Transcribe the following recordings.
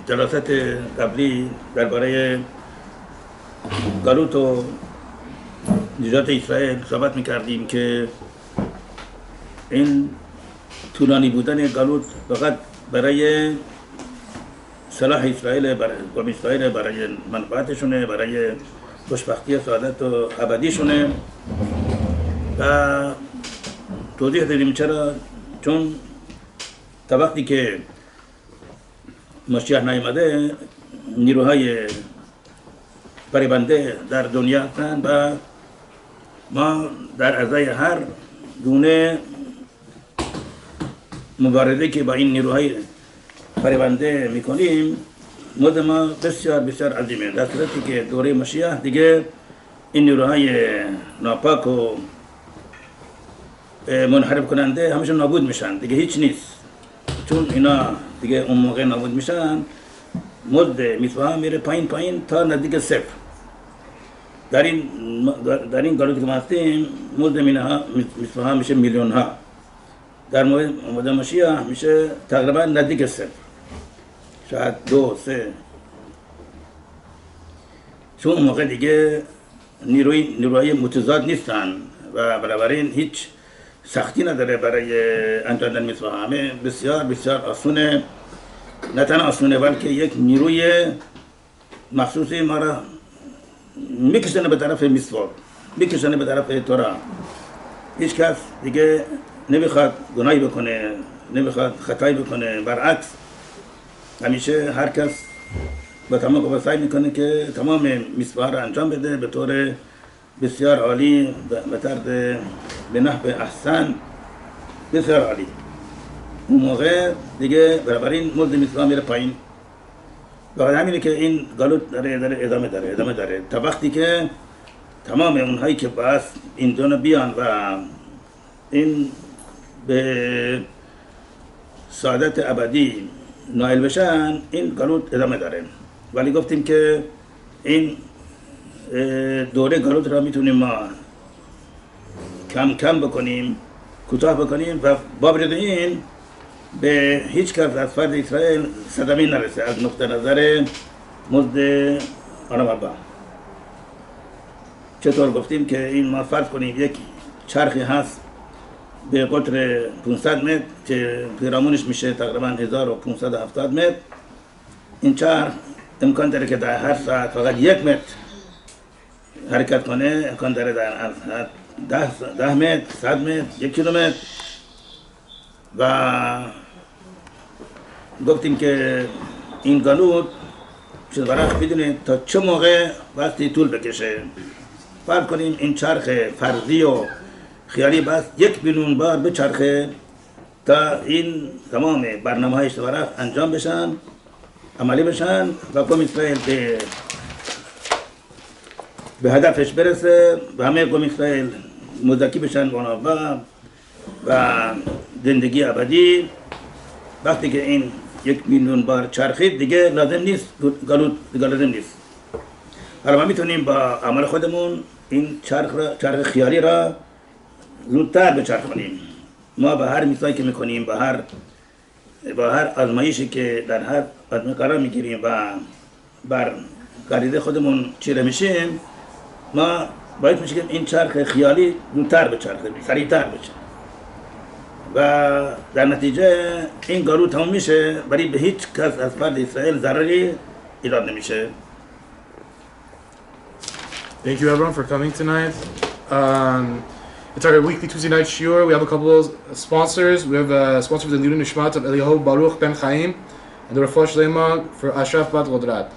جلسات قبلی درباره گالوت و نجات اسرائیل صحبت میکردیم که این طولانی بودن گالوت فقط برای صلاح اسرائیل، قوم اسرائیل، برای منفعتشونه، برای خوشبختی سعادت و ابدیشونه. و توضیح دادیم چرا، چون تا وقتی که مشیح نیامده نیروهای فریبنده در دنیا هستند و ما در ازای هر گونه مبارزه که با این نیروهای فریبنده میکنیم مورد ما بسیار بسیار عظیمه، در صورتی که دوره مشیح دیگه این نیروهای ناپاک و منحرف کننده همشون نابود میشن، دیگه هیچ نیست. چون اینا دیگه اون موقع نابود میشن مزد میسوها میره پایین پایین تا نزدیک صفر. در این گالوتی که ما هستیم مزد میسوها میشه میلیون ها، در مورد مشیح میشه تقریبا نزدیک صفر، شاید 2 3. چون اون موقع دیگه نیروهای متضاد نیستن و بنابراین هیچ سختی نداره برای انجام دادن میسوها. همه بسیار بسیار آسونه، نه تنها آسونه بلکه یک نیروی مخصوصی ما را میکشنه به طرف میسوا، میکشنه به طرف تورا. هیچ کس دیگه نمیخواد گناهی بکنه، نمیخواد خطایی بکنه، برعکس همیشه هر کس با تمام قوا سعی میکنه که تمام میسوا را انجام بده به طور بسیار عالی، به طرز به نحو احسن، بسیار عالی. اون موقع دیگه بنابراین مزد میسوا میره پایین. واقعا همینه که این گالوت داره ادامه داره تا وقتی که تمام اونهایی که باز این دونه بیان و این به سعادت ابدی نائل بشن، این گالوت ادامه داره. ولی گفتیم که این دوره گالوت را میتونیم ما کم کم بکنیم، کوتاه بکنیم و با وجود این به هیچ کس از فرد اسرائیل صدمه نرسه از نقطه نظر مزد آنم ابا. چطور گفتیم که این ما فرض کنیم یک چرخی هست به قطر 500 متر که پیرامونش میشه تقریبا 1570 متر. این چرخ امکان داره که در هر ساعت فقط 1 متر حرکت کنه، امکان داره در 10 متر، 100 متر، 1 کیلومتر. و گفتیم که این گالوت چیز برای بدونید تا چه موقع وقتی طول بکشه. فرض کنیم این چرخ فرضی و خیالی بس 1 میلیون بار بچرخه تا این تمام برنامه های اشتبارات انجام بشن، عملی بشن و قوم اسرائیل به هدفش برسه و همه قوم اسرائیل مزکی بشن و زندگی ابدی. وقتی که این 1 میلیون بار چرخید دیگه لازم نیست گالوت، دیگه لازم نیست. حالا ما میتونیم با عمل خودمون این چرخ خیالی را زودتر بچرخونیم. ما با هر میسایی که میکنیم، با هر آزمایشی که در هر آزمایش قرار میگیریم و بر غریزه خودمون چیره میشیم، ما باید میشه که این چرخ خیالی زودتر بچرخه، سریعتر بشه و در نتیجه این گالوت تمام میشه، ولی به هیچ کس از فرد اسرائیل ضرری ایجاد نمیشه. Thank you everyone for coming tonight. It's our weekly Tuesday night shiur. We have a couple of sponsors. We have a sponsor for the Lilu Nishmat of Eliyahu Baruch Ben Chaim and the Refuah Shlema for Ashraf Bat Godrat.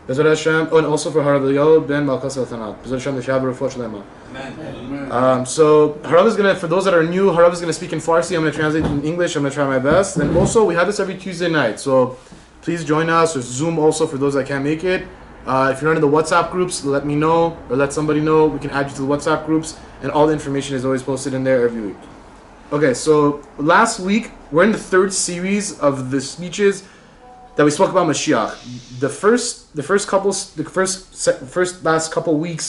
Bezrat Hashem, and also for Harav Eliyahu Ben Malkas Eltanat. Bezrat Hashem, the Shabbat Refuah Shlema. So Harav is going to, for those that are new, Harav is going to speak in Farsi. I'm going to translate in English. I'm going to try my best. And also we have this every Tuesday night. So please join us. There's Zoom also for those that can't make it. If you're not in the WhatsApp groups, let me know or let somebody know. We can add you to the WhatsApp groups, and all the information is always posted in there every week. Okay, so last week we're in the 3rd series of the speeches that we spoke about Mashiach. The last couple weeks,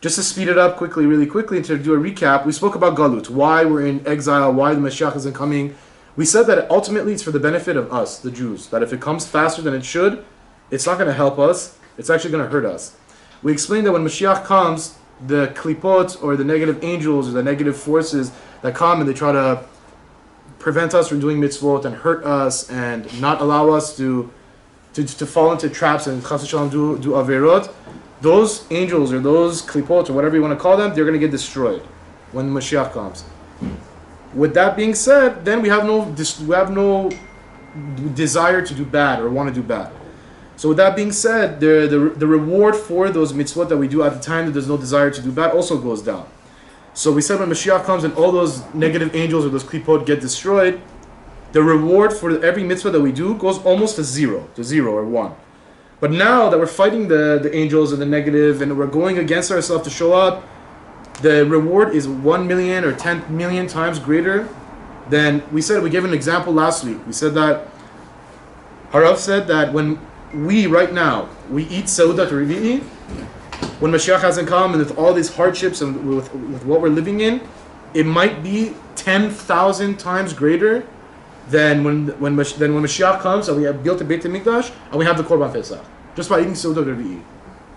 just to speed it up really quickly, and to do a recap, we spoke about Galut, why we're in exile, why the Mashiach isn't coming, We said that ultimately it's for the benefit of us, the Jews, that if it comes faster than it should, it's not going to help us, it's actually going to hurt us. We explained that when Mashiach comes, the klipot, or the negative angels, or the negative forces that come and they try to prevent us from doing mitzvot and hurt us and not allow us to fall into traps and chas v'shalom do averot, those angels or those klipot or whatever you want to call them, they're going to get destroyed when Mashiach comes. With that being said, then we have no desire to do bad or want to do bad. So with that being said, the reward for those mitzvot that we do at the time that there's no desire to do bad also goes down. So we said when Mashiach comes and all those negative angels or those klipot get destroyed, the reward for every mitzvah that we do goes almost to zero or one. But now that we're fighting the angels and the negative and we're going against ourselves to show up, the reward is 1 million or 10 million times greater than we said. We gave an example last week. We said that Harav said that when we right now we eat Seudat Revi'i, when Mashiach hasn't come and with all these hardships and with what we're living in, it might be 10,000 times greater than when Mashiach comes and we have built a Beit HaMikdash and we have the Korban Pesach just by eating Seudat Revi'i.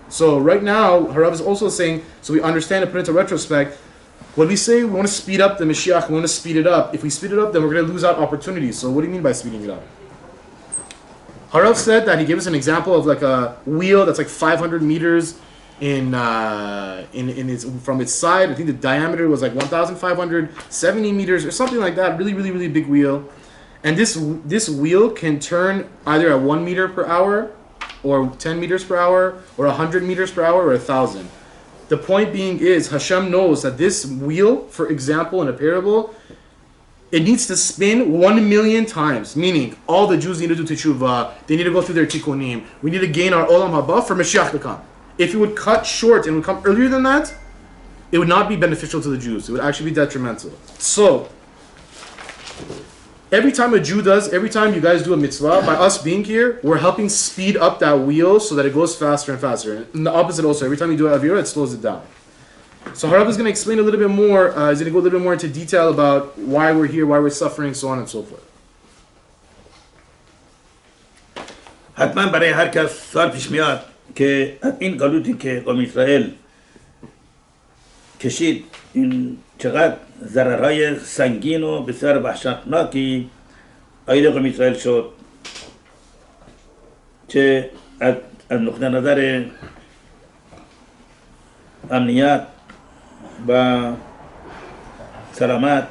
So right now, Harav is also saying, so we understand and put into retrospect, when we say we want to speed up the Mashiach, we want to speed it up, if we speed it up, then we're going to lose out opportunities. So what do you mean by speeding it up? Harav said that he gave us an example of like a wheel that's like 500 meters in its, from its side. I think the diameter was like 1,570 meters or something like that. Really, really, really big wheel. And this wheel can turn either at 1 meter per hour, or 10 meters per hour, or 100 meters per hour, or 1,000. The point being is, Hashem knows that this wheel, for example, in a parable, it needs to spin 1 million times, meaning all the Jews need to do teshuvah, they need to go through their tikkunim, we need to gain our olam haba for Mashiach to come. If it would cut short and would come earlier than that, it would not be beneficial to the Jews. It would actually be detrimental. So, every time you guys do a mitzvah, by us being here, we're helping speed up that wheel so that it goes faster and faster. And the opposite also, every time you do an avira, it slows it down. So Harav is going to explain a little bit more, he's going to go a little bit more into detail about why we're here, why we're suffering, so on and so forth. حتما برای هر کس سال پیش میاد که این گلوتی که قوم اسرائیل کشید این چقدر ضررهای سنگین و بسیار وحشتناکی آید قوم اسرائیل شد، چه از نقطه نظر امنیت و سلامت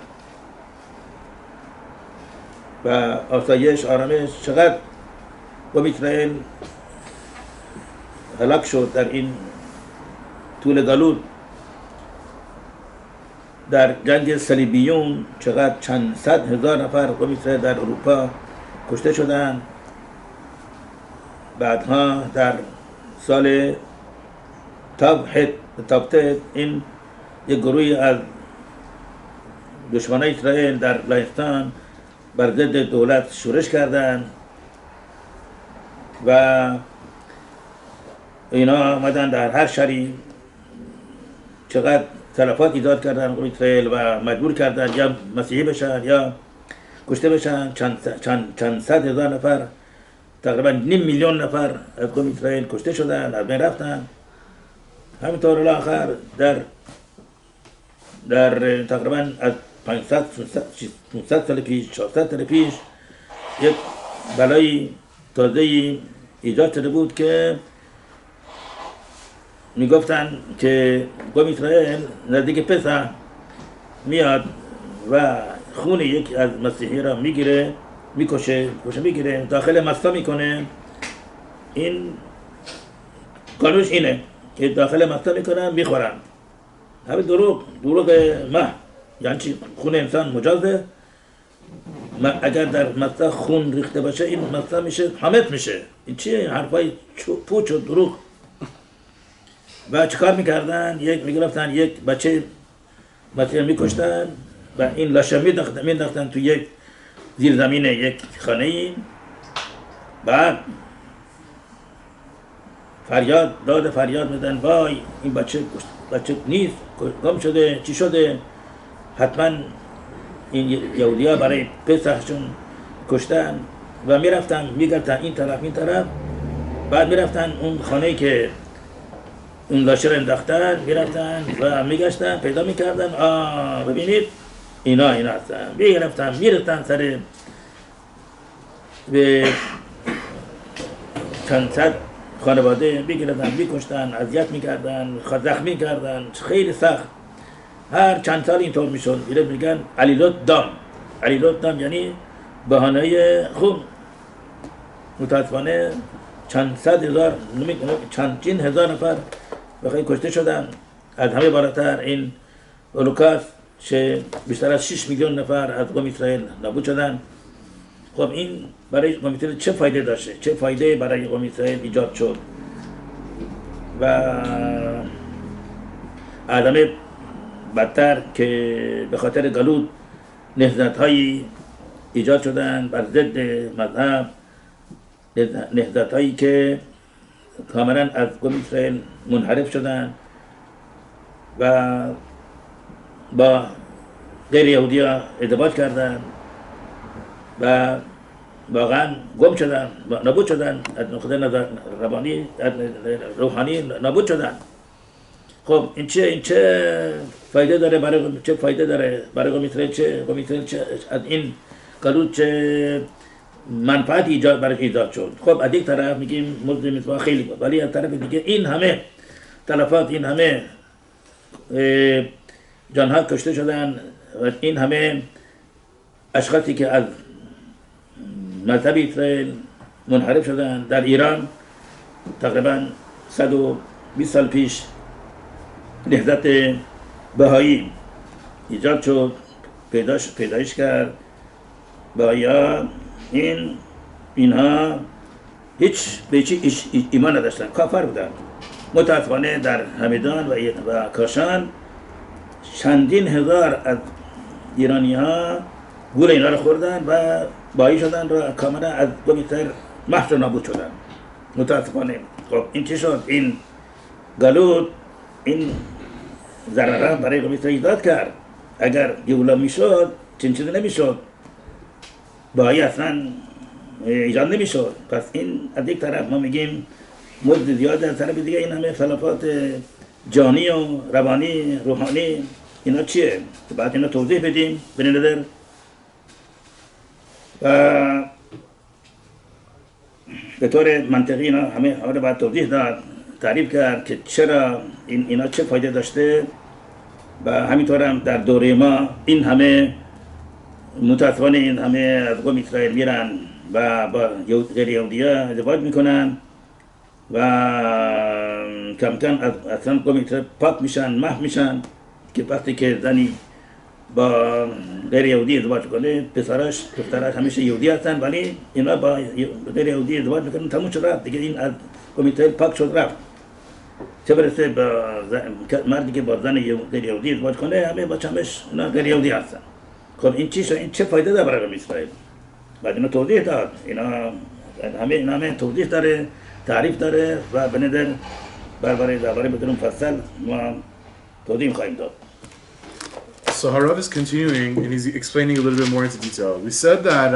و آسایش آرامش، چقدر قوم اسرائیل هلاک شد در این طول گلوت. در جنگ صلیبیون چقدر چند صد هزار نفر قوم اسرائیل در اروپا کشته شدند. بعدها در سال تابت این یک گروهی از دشمنان اسرائیل در لهستان بر ضد دولت شورش کردند و اینا آمدن در هر شهری چقدر تلفات ایجاد کردن قوم اسرائیل و مجبور کردن یا مسیحی بشن یا کشته بشن. چند صد هزار نفر، تقریبا 500,000 نفر از قوم اسرائیل کشته شدن، از بین رفتن. همینطور الاخر در تقریبا از 500 سال پیش 400 سال پیش یک بلای تازه ایجاد شده بود که میگفتن که قوم اسرائیل نزدیک پسح میاد و خون یک از مسیحی را میگیره، میگیره، داخل مستا میکنه. این قانونش اینه که داخل مستا میکنن میخورن. همین دروغ مه، یعنی چی؟ خون انسان مجازه، اگر در مستا خون ریخته باشه این مستا میشه حامد میشه. این چیه؟ حرفای پوچ و دروغ. و چیکار میکردن؟ میگرفتن یک بچه میکشتن و این لاشه مینداختن تو یک زیر زمین یک خانه ای. بعد فریاد میدن وای این بچه نیست، گم شده، چی شده؟ حتما این یهودی‌ها برای پسحشون کشتن و میرفتن میگردن این طرف بعد میرفتن اون خانه‌ای که اون لاشه رو انداختن میرفتن و میگشتن پیدا میکردن ببینید اینا هستن میرفتن سر به چند صد خانواده میگردن میکشتن اذیت میکردن زخمی کردن خیلی سخت هر چند سال اینطور میشد میگن علیلوت دام یعنی بهانه خون متاسفانه چندین هزار نفر بخیر کشته شدن از همه بالاتر این هولوکاست که بیشتر از 6 میلیون نفر از قوم اسرائیل نابود شدن خب این برای قوم اسرائیل چه فایده داشته چه فایده برای قوم اسرائیل ایجاد شد و آدم بدتر که به خاطر گلوت نهضت‌هایی ایجاد شدن بر ضد مذهب نهضت‌هایی که کاملا از قوم اسرائیل منحرف شدن و با غیر یهودی‌ها ازدواج کردن و واقعا گم شدن نابود شدن از نقطه روانی روحانی نابود شدن خب این چه فایده داره برای قوم اسرائیل چه از این گلوت چه منفعتی برای ایجاد شد خب از یک طرف میگیم مزد مصباح خیلی بود ولی از طرف دیگه این همه تلفات این همه جانها کشته شدن و این همه اشخاصی که از مذهب اسرائیل منحرف شدن در ایران تقریبا 120 سال پیش نهضت بهایی ایجاد شد پیدایش کرد بهایی‌ها اینها هیچ ایمان نداشتن کافر بودن متاسفانه در همدان و کاشان چندین هزار از ایرانی ها گول اینا رو خوردن و بایی شدن و کاملا از قوم اسرائیل محو نابود شدن متاسفانه خب این چی شد این گلوت این ضرره برای قوم اسرائیل ایجاد کرد اگر گولا میشد چنین چیزی نمیشد بایی اصلا ایجاد نمیشد پس این از یک طرف ما میگیم مزد زیاده از طرف دیگه این همه خلافات جانی و روانی روحانی اینا چیه؟ بعد اینا توضیح بدیم به نظر و به طور منطقی اینا همه رو باید توضیح داد تعریف کرد که چرا اینا چه فایده داشته و همینطور هم در دوره ما این همه متاسفانه این همه از قوم اسرائیل میرن و با غیر یهودی‌ها ازدواج میکنن و کم کم اصلا قوم اسرائیل پاک میشن محو میشن که وقتی که زنی با غیر یهودی ازدواج کنه پسرش دخترش همیشه یهودی هستن ولی اینا با غیر یهودی ازدواج میکنن تموم شد رفت دیگه این از قوم اسرائیل پاک شد رفت چه برسه با مردی که با زن غیر یهودی ازدواج کنه همه بچه‌هاش اینا غیر یهودی هستن خب این چی شد این چه فایده داره برای قوم اسرائیل بعد اینا توضیح داد همه توضیح داره تعریف داره و به نظر درباره بدون مفصل ما توضیح خواهیم داد. So Harav is continuing and he's explaining a little bit more into detail. We said that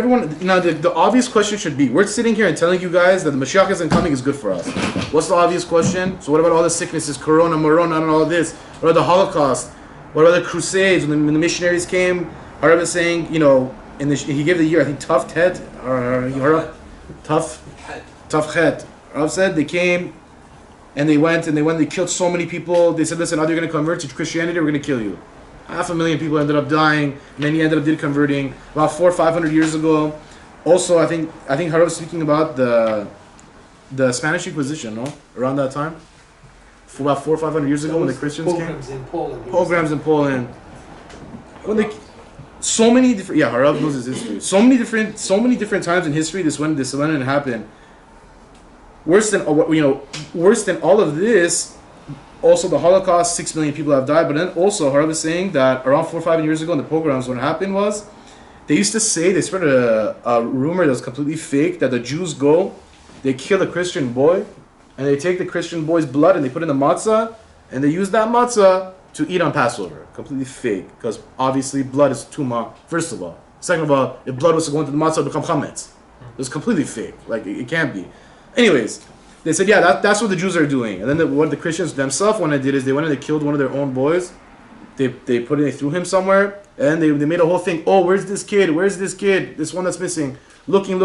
everyone, now the obvious question should be, we're sitting here and telling you guys that the Mashiach isn't coming is good for us. What's the obvious question? So what about all the sicknesses, Corona, Morona, and all of this? What about the Holocaust? What about the Crusades? When the missionaries came, Harav is saying, you know, he gave the year, I think, Tough Chet. Harav said they came and they killed so many people. They said, listen, either you're going to convert to Christianity or we're going to kill you. 500,000 people ended up dying, and then he ended up converting about 400 or 500 years ago. Also, I think Harav was speaking about the Spanish Inquisition, no? Around that time, for about 400 or 500 years ago when the Christians came. Pogroms in Poland. So many different. Yeah, Harav knows his history. So many different times in history this went and happened. Worse than all of this. Also, the Holocaust, 6 million people have died. But then also, Harav is saying that around 4 or 5 years ago in the pogroms, what happened was, they spread a rumor that was completely fake, that the Jews go, they kill a Christian boy, and they take the Christian boy's blood and they put it in the matzah, and they use that matzah to eat on Passover. Completely fake, because obviously blood is tuma, first of all. Second of all, if blood was to go into the matzah, it would become chametz. It's completely fake. Like, it can't be. Anyways, they said, yeah, that's what the Jews are doing. And then what the Christians themselves when they did is they went and they killed one of their own boys. They threw him somewhere, and they made a whole thing. Oh, where's this kid? Where's this kid? This one that's missing. Looking,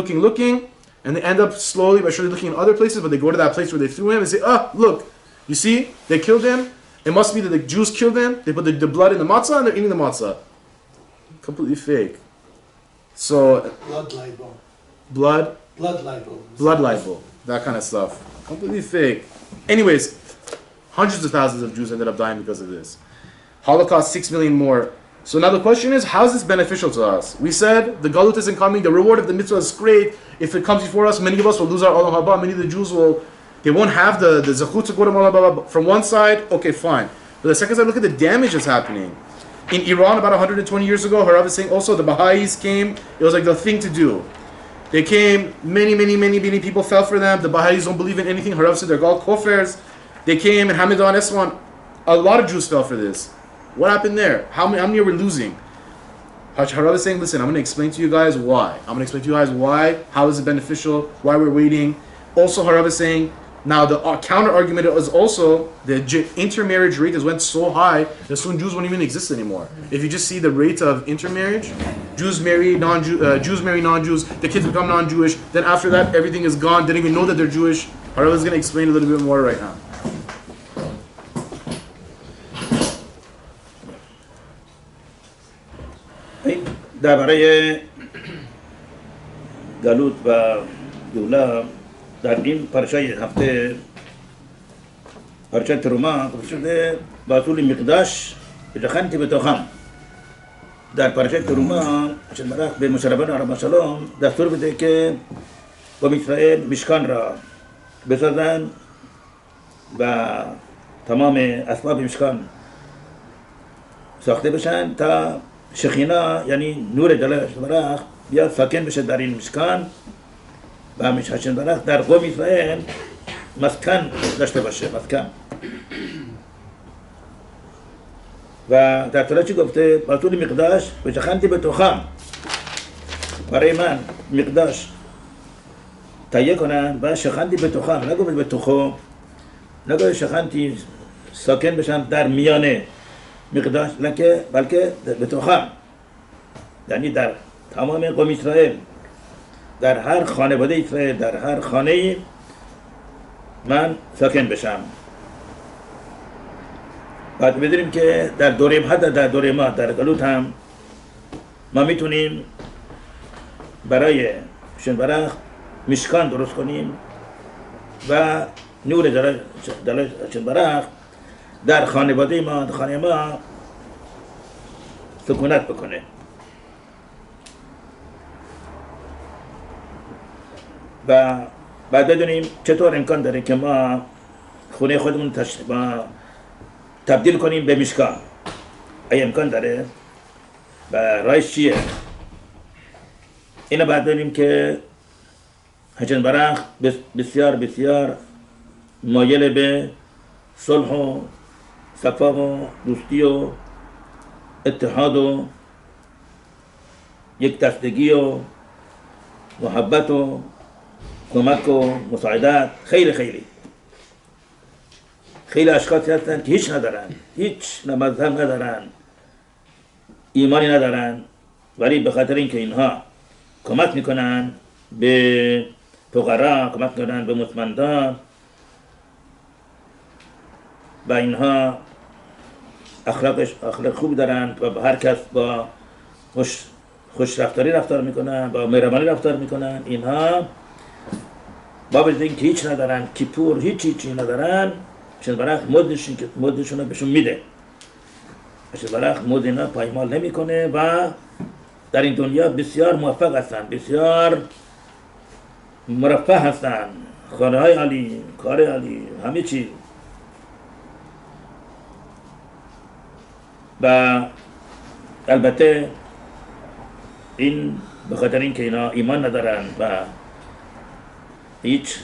and they end up slowly but surely looking in other places, but they go to that place where they threw him and say, look, you see, they killed him. It must be that the Jews killed him. They put the blood in the matzah, and they're eating the matzah. Completely fake. So Blood libel. Blood libel. That kind of stuff. Completely fake. Anyways, hundreds of thousands of Jews ended up dying because of this. Holocaust, 6 million more. So now the question is, how is this beneficial to us? We said the galut isn't coming. The reward of the mitzvah is great. If it comes before us, many of us will lose our olam haba. Many of the Jews they won't have the zechut to go to olam haba. From one side, okay, fine. But the second side, look at the damage that's happening. In Iran, about 120 years ago, Harav is saying also the Baha'is came. It was like the thing to do. They came, many people fell for them. The Baha'is don't believe in anything. Harav said they're called kofers. They came in Hamadan, Eswan. A lot of Jews fell for this. What happened there? How many are we losing? Harav is saying, listen, I'm going to explain to you guys why. How is it beneficial, why we're waiting. Also, Harav is saying, now the counter argument is also the intermarriage rate has went so high that soon Jews won't even exist anymore. If you just see the rate of intermarriage, Jews marry non-Jews, the kids become non-Jewish, then after that everything is gone, they don't even know that they're Jewish. Harav is going to explain a little bit more right now. درباره گلوت و گولا در این پرشه هفته پرشه تروما شده با طول مقداش بتخنتی بتوخم در پرشه تروما چون مرخ به مشربان عرب سلام دستور بده که با اسرائیل مشکان را بسازن و تمام اسباب مشکان ساخته بشن تا شخینا یعنی نور جلال برخ بیاد ساکن بشه در این مشکان و هشم برخ در قوم اسرائیل مسکن داشته باشه مسکن و در طول چی گفته با طول مقداش به شخنتی به توخم برای من مقداش تهیه کنن و شخنتی به توخم نگو به توخو نگو شخنتی ساکن بشن در میانه مقداش بلکه به توخم یعنی در تمام قوم اسرائیل در هر خانواده اسرائیل در هر خانه من ساکن بشم بعد بدونیم که در دوره حتی در دوره ما در گلوت هم ما میتونیم برای شنبرخ مشکان درست کنیم و نور جلال شنبرخ در خانواده ما در خانه ما سکونت بکنه و بعد بدونیم چطور امکان داره که ما خونه خودمون تبدیل کنیم به مشکان ای امکان داره و راهش چیه اینو بعد بدونیم که هشن برخ بسیار بسیار مایل به صلح و صفا و دوستی و اتحاد و یک دستگی و محبت و کمک و مساعدت خیلی اشخاصی هستن که هیچ ندارن هیچ مذهب ندارن ایمانی ندارن ولی به خاطر اینکه اینها کمک میکنن به فقرا کمک میکنن به مستمندان و اینها اخلاق خوب دارن و هر کس با خوش رفتاری رفتار میکنن با مهربانی رفتار میکنن اینها با وجود اینکه هیچ ندارن کیپور هیچی ندارن شن برخ مدشون رو بهشون میده شن برخ مد اینا پایمال نمیکنه و در این دنیا بسیار موفق هستن بسیار مرفه هستن خانه های عالی کار عالی همه چی و البته این به خاطر اینکه اینا ایمان ندارن و هیچ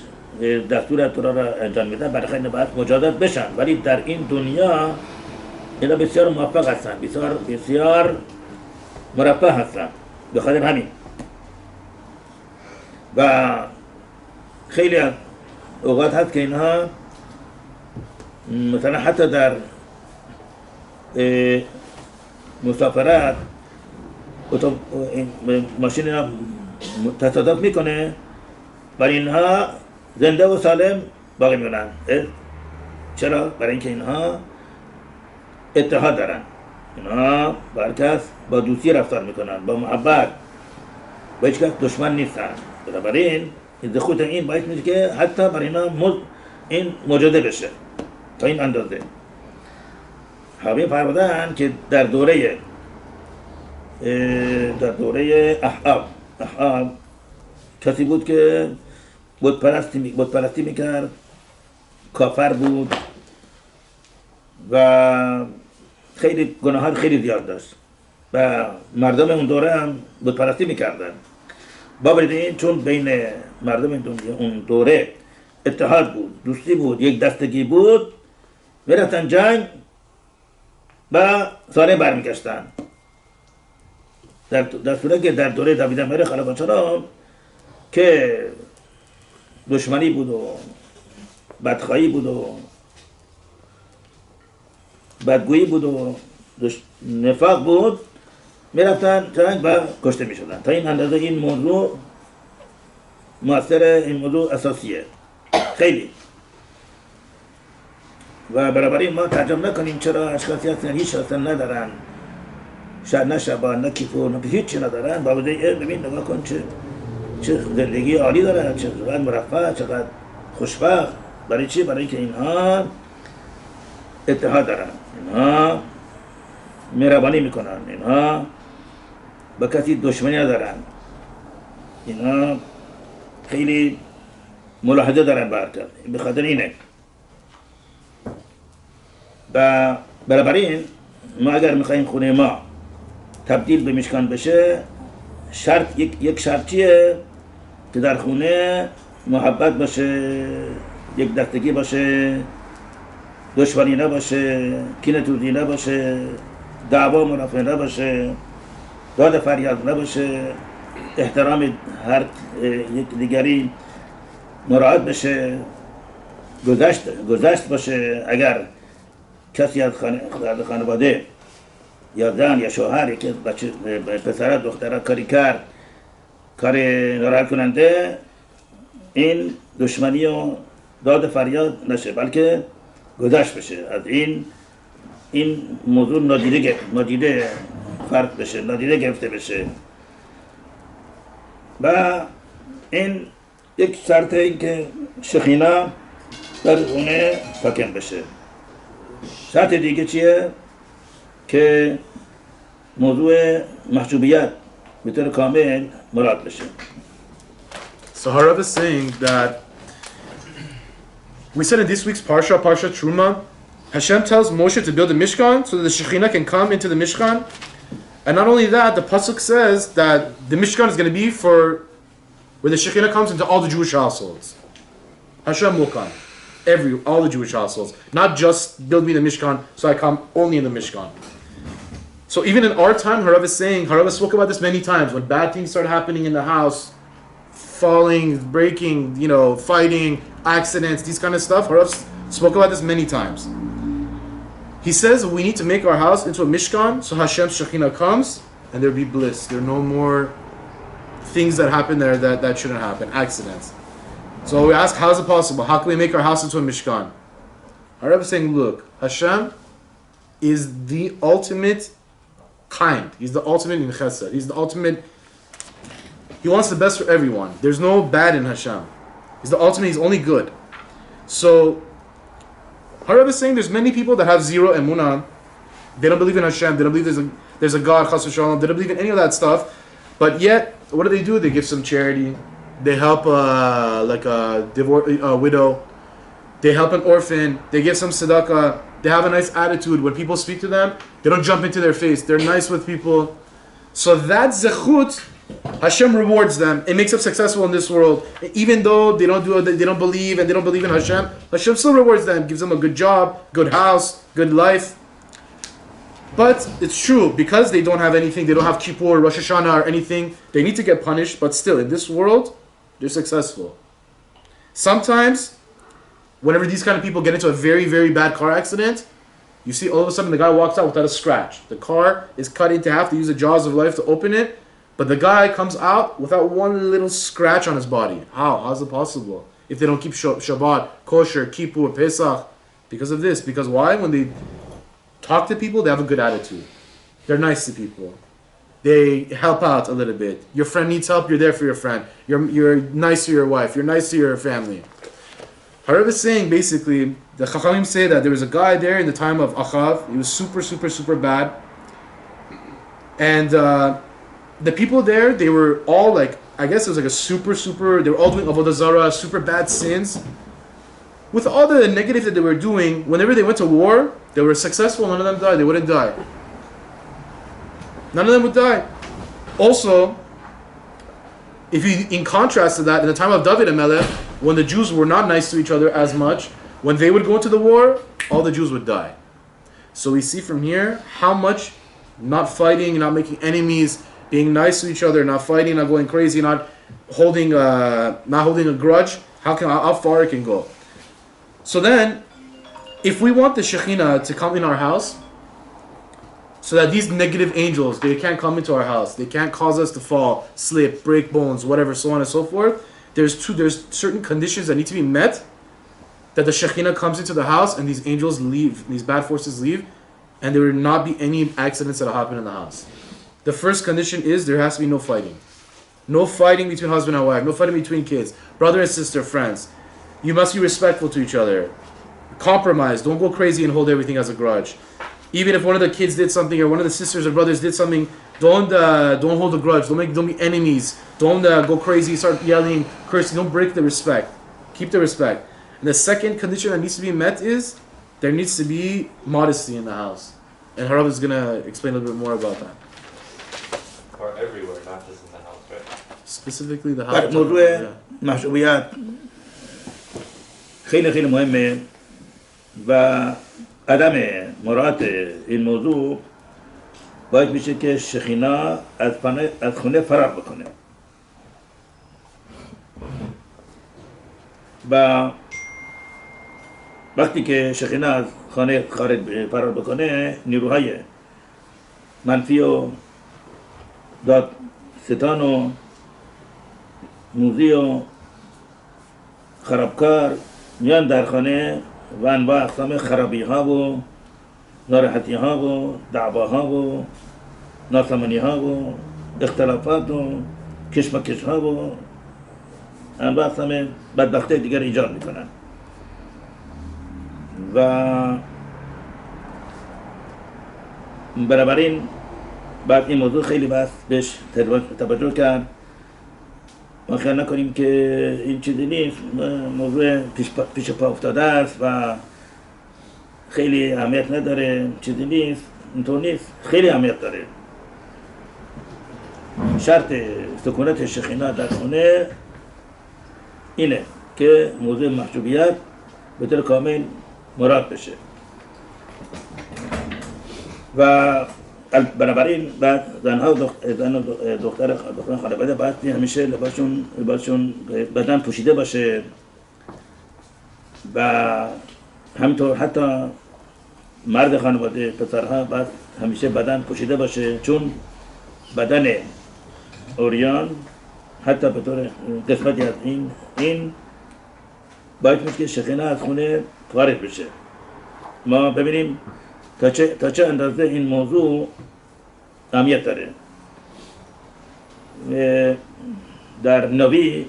دستور تورا را انجام میدن، برای خیلی باید مجازات بشن، ولی در این دنیا اینا بسیار موفق هستن، بسیار مرفه هستن. به خاطر همین و خیلی از اوقات هست که اینها مثلا حتی در مسافرت ماشین اینا تصادف میکنه ولی اینها زنده و سالم باقی میمونن. چرا؟ برای اینکه اینها اتحاد دارن، اینها با هر کس با دوستی رفتار میکنن، با محبت، با هیچ کس دشمن نیستن. بنابراین خود این باعث میشه که حتی برای اینا این مجاده بشه تا این اندازه. حاوی فرمودن که در دوره احاب کسی بود که بت پرستی میکرد، کافر بود و خیلی گناهات خیلی زیاد داشت و مردم اون دوره هم بت پرستی میکردن. بابردین چون بین مردم اون دوره اتحاد بود، دوستی بود، یک دستگی بود، میرفتن جنگ و سالم برمیگشتن. در صورتی که در دوره داوود ملک علیه السلام که دشمنی بود و بدخواهی بود و بدگویی بود و نفاق بود، میرفتن جنگ و کشته میشدن. تا این اندازه این موضوع مؤثر، این موضوع اساسیه خیلی. و بنابراین ما ترجمه نکنیم چرا اشخاصی هستن هیچ اصلا ندارن، نه شبان نه کیفور نه هیچی ندارن، با وجود ببین نگاه کن چه زندگی عالی دارن، چقدر مرفه، چقدر خوشبخت. برای چی؟ برای که اینها اتحاد دارن، اینها مهربانی میکنن، اینها با کسی دشمنی ندارن، اینها خیلی ملاحظه دارن برکت. به خاطر اینه. و بنابراین ما اگر میخواییم خونه ما تبدیل به مشکان بشه، یک شرط چیه؟ که در خونه محبت باشه، یک دستگی باشه، دشمنی نباشه، کینه توزی نباشه، دعوا مرافع نباشه، داد فریاد نباشه، احترام هر یک دیگری مراعات بشه، گذشت باشه. اگر کسی از خانواده یا زن یا شوهر که پسر دختر کاری کرد، کار ناراحت کننده، این دشمنی و داد فریاد نشه، بلکه گذشت بشه، از این موضوع نادیده فرد بشه، نادیده گرفته بشه. و این یک شرط این که شخینا در اونه ساکن بشه. شرط دیگه چیه؟ که موضوع محجوبیت به طور کامل مراد بشه. So Harav is saying that we said in this week's Parsha Truma, Hashem tells Moshe to build a Mishkan so that the Shekhinah can come into the Mishkan. And not only that, the Pasuk says that the Mishkan is going to be for where the Shekhinah comes into all the Jewish households. Hashem will come. All the Jewish households. Not just build me the Mishkan so I come only in the Mishkan. So even in our time, Harav is saying, Harav has spoken about this many times, when bad things start happening in the house, falling, breaking, fighting, accidents, these kind of stuff, Harav spoke about this many times. He says we need to make our house into a Mishkan so Hashem's Shekhinah comes and there be bliss. There are no more things that happen there that shouldn't happen, accidents. So we ask, how is it possible? How can we make our house into a Mishkan? Harav is saying, look, Hashem is the ultimate kind. He's the ultimate in chesed. He's the ultimate. He wants the best for everyone. There's no bad in Hashem. He's the ultimate. He's only good. So Harav is saying there's many people that have zero emunah. They don't believe in Hashem. They don't believe there's a God, chas v'shalom. They don't believe in any of that stuff. But yet, what do? They give some charity. They help like a widow. They help an orphan. They give some tzedakah. They have a nice attitude. When people speak to them, they don't jump into their face. They're nice with people. So that zechut Hashem rewards them. It makes them successful in this world. Even though they don't believe and they don't believe in Hashem, Hashem still rewards them, gives them a good job, good house, good life. But it's true, because they don't have anything, they don't have Kippur, Rosh Hashanah or anything, they need to get punished, but still, in this world, they're successful. Sometimes, whenever these kind of people get into a very, very bad car accident, you see all of a sudden the guy walks out without a scratch. The car is cut into half, they use the jaws of life to open it, but the guy comes out without one little scratch on his body. How's it possible? If they don't keep Shabbat, kosher, Kippur, Pesach, because of this. Because why? When they talk to people, they have a good attitude. They're nice to people. They help out a little bit. Your friend needs help, you're there for your friend. You're nice to your wife. You're nice to your family. Harav is saying, basically, the Chachamim say that there was a guy there in the time of Achav. He was super, super, super bad. And the people there, they were all like, I guess it was like a super, they were all doing Avodah Zarah, super bad sins. With all the negative that they were doing, whenever they went to war, they were successful, none of them died. They wouldn't die. None of them would die. Also, if you, in contrast to that, in the time of David HaMelech, when the Jews were not nice to each other as much, when they would go into the war, all the Jews would die. So we see from here how much not fighting, not making enemies, being nice to each other, not fighting, not going crazy, not holding a grudge, how far it can go. So then, if we want the Shekhinah to come in our house, so that these negative angels, they can't come into our house, they can't cause us to fall, slip, break bones, whatever, so on and so forth, there's certain conditions that need to be met, that the Shekhinah comes into the house and these angels leave, these bad forces leave, and there will not be any accidents that will happen in the house. The first condition is there has to be no fighting. No fighting between husband and wife, no fighting between kids, brother and sister, friends. You must be respectful to each other. Compromise. Don't go crazy and hold everything as a grudge. Even if one of the kids did something or one of the sisters or brothers did something, don't hold a grudge. Don't be enemies. Don't go crazy, start yelling, cursing. Don't break the respect. Keep the respect. And the second condition that needs to be met is there needs to be modesty in the house. And Harav is going to explain a little bit more about that. Or everywhere, not just in the house, right? Specifically the house. موضوع محجوبیت خیلی خیلی مهمه و عدم مراعات این موضوع باعث میشه که شخینا از خونه فرار بکنه و وقتی که شخینا از خانه خارج فرار بکنه نیروهای منفی و داد ستان و موذی و خرابکار میان در خانه و انواع اقسام خرابی ها و ناراحتی ها و دعواها و ناسامانی ها و اختلافات و کشمکش ها و انواع اقسام بدبختی دیگر ایجاد میکنن و بنابراین بعد این موضوع خیلی بس بهش توجه کرد ما خیال نکنیم که این چیزی نیست موضوع پیش پا افتاده است و خیلی اهمیت نداره چیزی نیست اینطور نیست خیلی اهمیت داره شرط سکونت شخینا در خونه اینه که موضوع محجوبیت به طور کامل مراد بشه و بنابراین بعد زنها و دختر خانواده باید همیشه لباسشون بدن پوشیده باشه و همینطور حتی مرد خانواده پسرها باید همیشه بدن پوشیده باشه چون بدن اوریان حتی به طور قسمتی از این باید میشه که شخینه از خونه خارج بشه ما ببینیم تا چه اندازه این موضوع اهمیت داره در نبی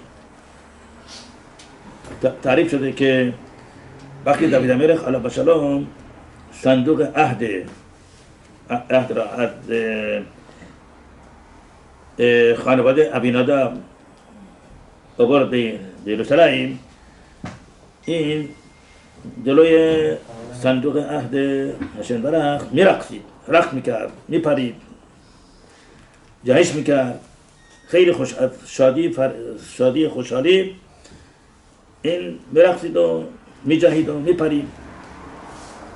تعریف شده که وقتی داوود الملک علیه السلام صندوق عهد را از خانواده ابیناداب آورد به یروشلیم این جلوی صندوق عهد هشم برخ میرقصید رقص میکرد میپرید جهش میکرد خیلی خوش از شادی خوشحالی این میرقصید و میجهید و میپرید.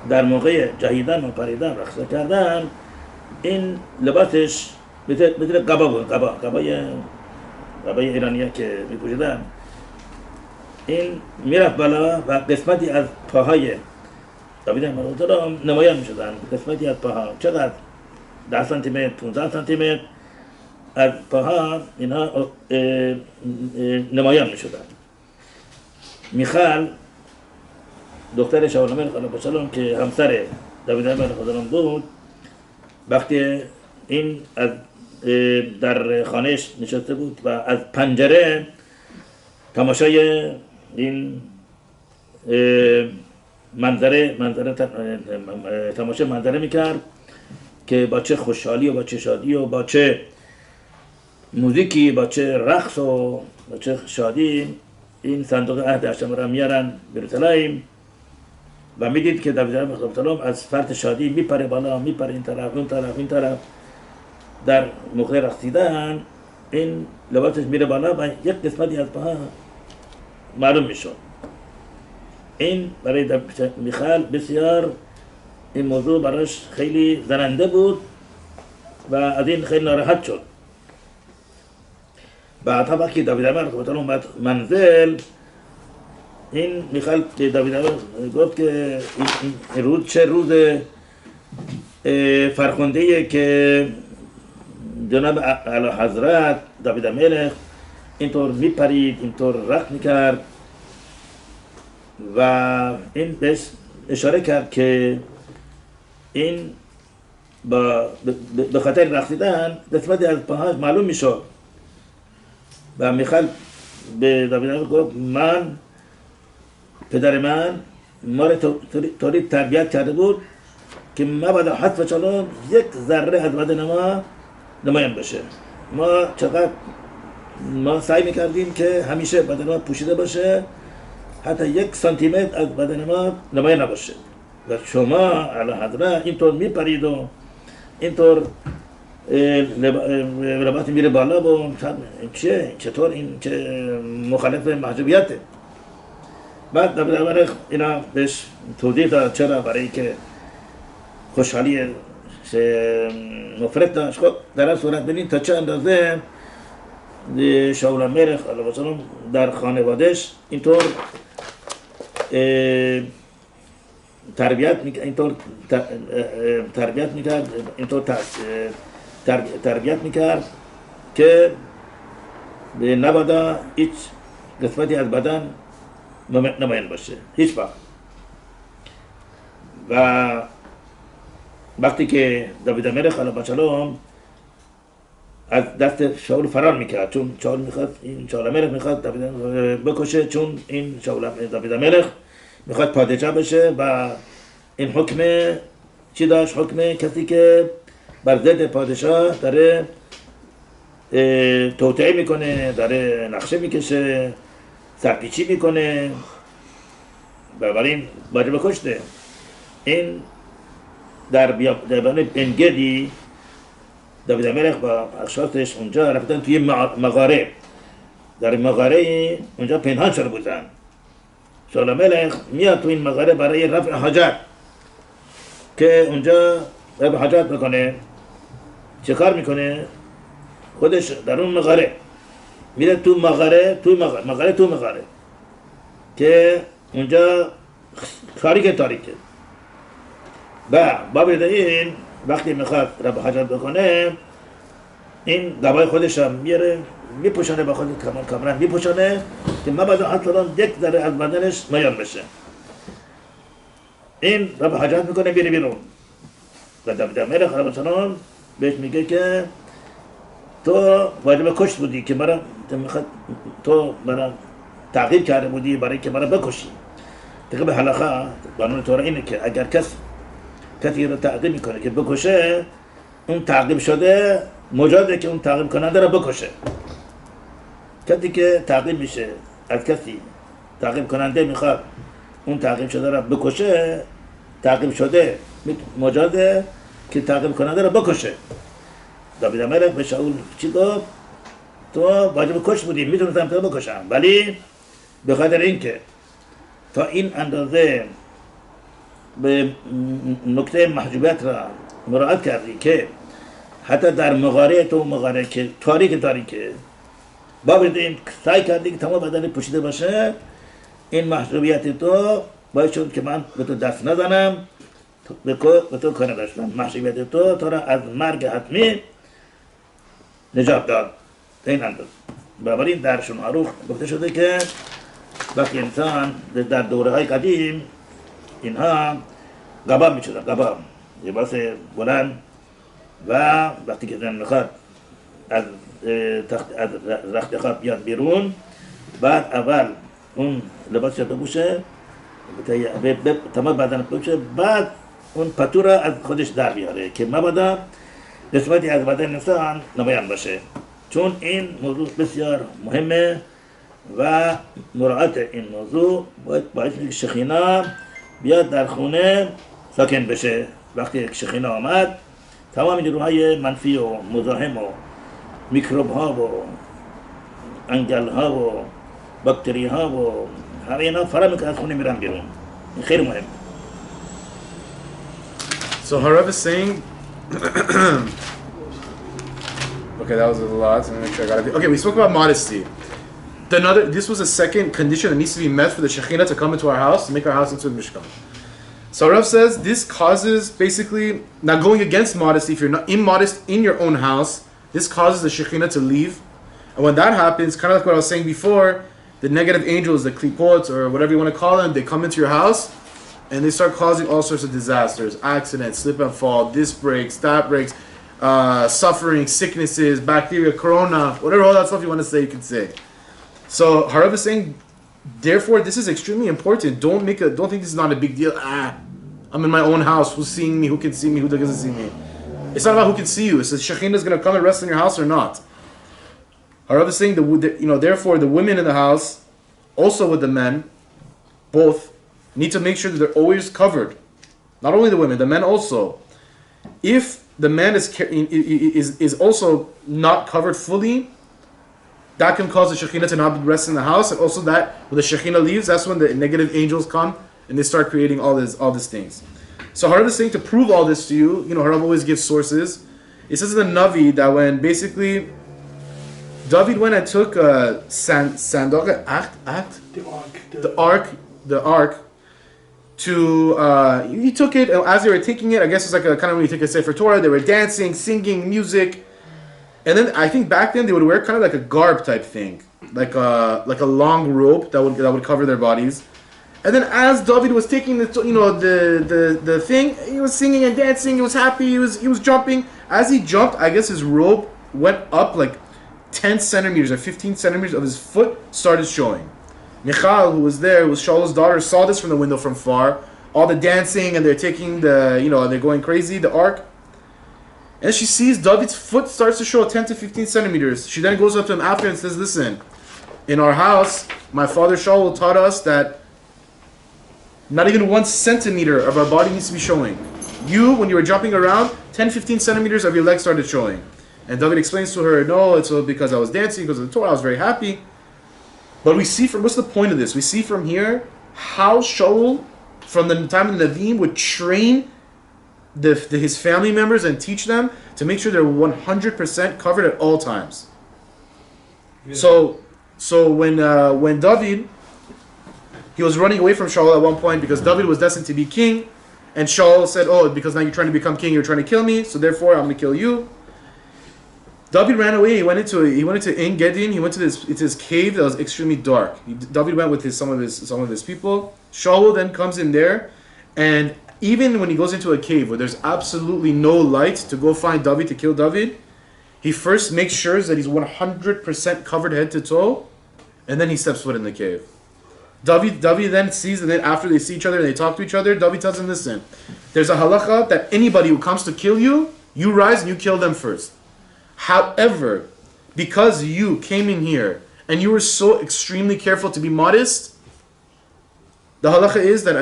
در موقع جهیدن و پریدن رقص کردن این لباسش مثل قبا بود، قبای ایرانی‌ها که میپوشیدن. این میرفت بالا و قسمتی از پاهای داوود علیه السلام نمایان میشدن. قسمتی از پاها چقدر 10 سانتی متر 15 سانتی متر از پاها اینها نمایان میشدن. میخال دختر شاول الملک علیه السلام که همسر داوود علیه السلام بود، وقتی این از در خانهش نشسته بود و از پنجره تماشای این منظره میکرد که با چه خوشحالی و با چه شادی و با چه موزیکی، با چه رقص و با چه شادی این صندوق عهد هشتم را میارن به یروشلیم و میدید که داوود علیه السلام از فرط شادی میپره بالا، میپره این طرف این طرف. در موقع رقصیدن این لباسش میره بالا و یک قسمتی از پاها معلوم میشد. این برای میخال بسیار این موضوع براش خیلی زننده بود و از این خیلی ناراحت شد. بعدها وقتی داوود علیه السلام اومد منزل، این میخال به داوود علیه گفت که این روز چه روز فرخنده‌ایه که جناب اعلی حضرت داوود الملک اینطور میپرید، اینطور رقص میکرد و این بهش اشاره کرد که این به خاطر رقصیدن قسمتی از پاهاش معلوم میشد و میخواد به داوود الملک گفت من پدر من ما رو طوری تربیت کرده بود که ما بعد حد و چلون یک ذره از بدن ما نمایان بشه. ما سعی میکردیم که همیشه بدن ما پوشیده باشه، حتی 1 سانتی متر از بدن ما نمایان نباشه. و شما اعلی حضرت اینطور میپرید و اینطور لباس میره بالا و چطور این که مخالف محجوبیته. بعد داوود الملک اینا بهش توضیح داد چرا، برای که خوشحالی مفرط داشت. خب در این صورت ببینید تا چه اندازه شاول الملک علیه السلام در خانوادهش اینطور تربیت میکرد که نبادا هیچ قسمتی از بدن نمایان باشه هیچ وقت. و وقتی که داوود الملک علیه السلام از دست شاول فرار میکرد، چون شاول الملک میخواد داوود بکشه، چون این داوود الملک میخواد پادشاه بشه و این حکم چی داشت؟ حکم کسی که بر ضد پادشاه داره توطئه میکنه، داره نقشه میکشه، سرپیچی میکنه، بنابراین باید بکشته. این در بیابان انگدی داوود الملک با اشخاصش اونجا رفتن توی مغاره. در مغاره اونجا پنهان شده بودن. شاول الملک میاد تو این مغاره برای رفع حاجت که اونجا رفع حاجت بکنه. چه کار میکنه؟ خودش در اون مغاره میره تو مغاره که اونجا تاریکه و بابت این وقتی میخواد رفع حاجت بکنه این دبای خودش هم میاره میپوشانه، با خود کاملا میپوشانه که مبادا اصلا یک ذره از بدنش میان بشه. این رفع حاجت میکنه میره بیرون و داوود الملک علیه السلام بهش میگه که تو واجب کشت بودی که تو مرا تعقیب کرده بودی برای که مرا بکشی. دیگه به حلقه قانون تورا اینه که اگر کسی رو تعقیب میکنه که بکشه، اون تعقیب شده مجازه که اون تعقیب کننده رو بکشه. کسی که تعقیب میشه از کسی، تعقیب کننده میخواد اون تعقیب شده رو بکشه، تعقیب شده مجازه که تعقیب کننده رو بکشه. داوود الملک به شاول چی گفت؟ تو واجب کش بودیم، میتونستم تو بکشم، ولی به خاطر اینکه تا این اندازه به نکته محجوبیت را مراعات کردی که حتی در مغاره تو مغاره که تاریکه با این سعی کردی که تمام بدن پوشیده باشه، این محجوبیت تو باعث شد که من به تو دست نزنم، به تو کار نداشتم. محجوبیت تو را از مرگ حتمی نجات داد. این انداز. بنابراین در شماروخ گفته شده که وقتی انسان در دوره های قدیم اینها قباب میشدن، قباب لباس بلند، و وقتی که زن میخواد از رخت خواب بیاد بیرون، بعد اول اون لباس رو بپوشه، تمام بدن بپوشه، بعد اون پتو را از خودش در بیاره که مبادا قسمتی از بدن انسان نمایان باشه. چون این موضوع بسیار مهمه و مراعات این موضوع باعث میشه که شخینا بیاد در خونه ساکن بشه. وقتی شخینا آمد، تمام نیروهای منفی و مزاحم و میکروب ها و انگل ها و باکتری ها و همه اینا فرا میکنه از خونه میرن بیرون. این خیلی مهم. So Harav is saying, okay, that was a lot. So let me make sure I got it. Okay, we spoke about modesty. This was a second condition that needs to be met for the Shekhinah to come into our house, to make our house into a Mishkan. So Harav says this causes basically, now going against modesty, if you're not immodest in your own house, this causes the Shekhinah to leave. And when that happens, kind of like what I was saying before, the negative angels, the klipot, or whatever you want to call them, they come into your house and they start causing all sorts of disasters, accidents, slip and fall, this breaks, that breaks, suffering, sicknesses, bacteria, corona, whatever all that stuff you want to say, you can say. So Harav is saying, therefore, this is extremely important. Don't think this is not a big deal. I'm in my own house. Who's seeing me? Who can see me? Who doesn't see me? It's not about who can see you. It's the Shekhinah is going to come and rest in your house or not. Harav is saying, therefore, the women in the house, also with the men, both need to make sure that they're always covered. Not only the women, the men also. If the man is also not covered fully, that can cause the Shekhinah to not rest in the house, and also that when the Shekhinah leaves, that's when the negative angels come and they start creating all these things. So Harav is saying, to prove all this to you, Harav always gives sources. It says in the Navi that when basically David went and took the ark to he took it, and as they were taking it, I guess it's like a kind of when you take a Sefer Torah, they were dancing, singing, music. And then I think back then they would wear kind of like a garb type thing, like a long robe that would cover their bodies. And then as David was taking the thing, he was singing and dancing. He was happy. He was jumping. As he jumped, I guess his robe went up like 10 centimeters or 15 centimeters of his foot started showing. Michal, who was there, who was Shaul's daughter, saw this from the window from far. All the dancing, and they're taking they're going crazy, the ark. And she sees David's foot starts to show 10 to 15 centimeters. She then goes up to him after and says, listen, in our house, my father Shaul taught us that not even 1 centimeter of our body needs to be showing. You, when you were jumping around, 10, 15 centimeters of your legs started showing. And David explains to her, no, it's because I was dancing, because of the Torah, I was very happy. But we see what's the point of this? We see from here how Shaul, from the time of the Nevi'im, would train his family members and teach them to make sure they're 100% covered at all times. Yeah. So when David, he was running away from Shaul at one point because David was destined to be king, and Shaul said, oh, because now you're trying to become king, you're trying to kill me, so therefore I'm going to kill you. David ran away. He went into En Gedi. He went to this cave that was extremely dark. David went with some of his people. Shaul then comes in there, and even when he goes into a cave where there's absolutely no light to go find David to kill David, he first makes sure that he's 100% covered head to toe, and then he steps foot in the cave. David then sees, and then after they see each other and they talk to each other, David tells him, listen, there's a halacha that anybody who comes to kill you, you rise and you kill them first. However, because you came in here and you were so extremely careful to be modest, the halacha is that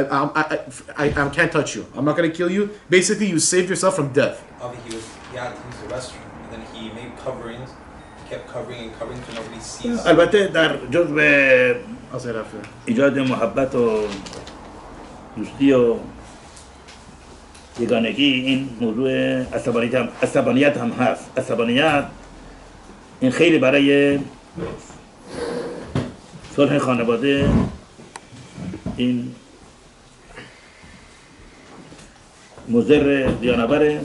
I can't touch you. I'm not going to kill you. Basically, you saved yourself from death. He had to use the restroom, and then he made coverings kept covering and covering so nobody sees. البته در جزء I'll say it after. ایجاد محبت و دوستی و یگانگی این موضوع عصبانیت هم هست. عصبانیت این خیلی برای صلح خانواده این مضر زیان‌آوره.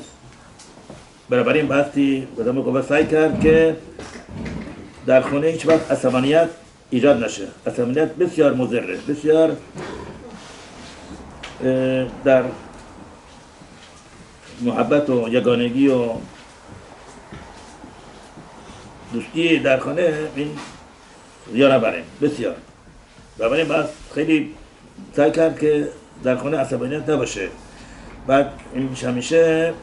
بنابراین باستی بدم کو سعی کرد که در خونه هیچ وقت عصبانیت ایجاد نشه. عصبانیت بسیار مضره، بسیار در محبت و یگانگی و دوستی در خانه این زیان‌آوره بسیار. بنابراین باز خیلی سعی کرد که در خانه عصبانیت نباشه. بعد این همیشه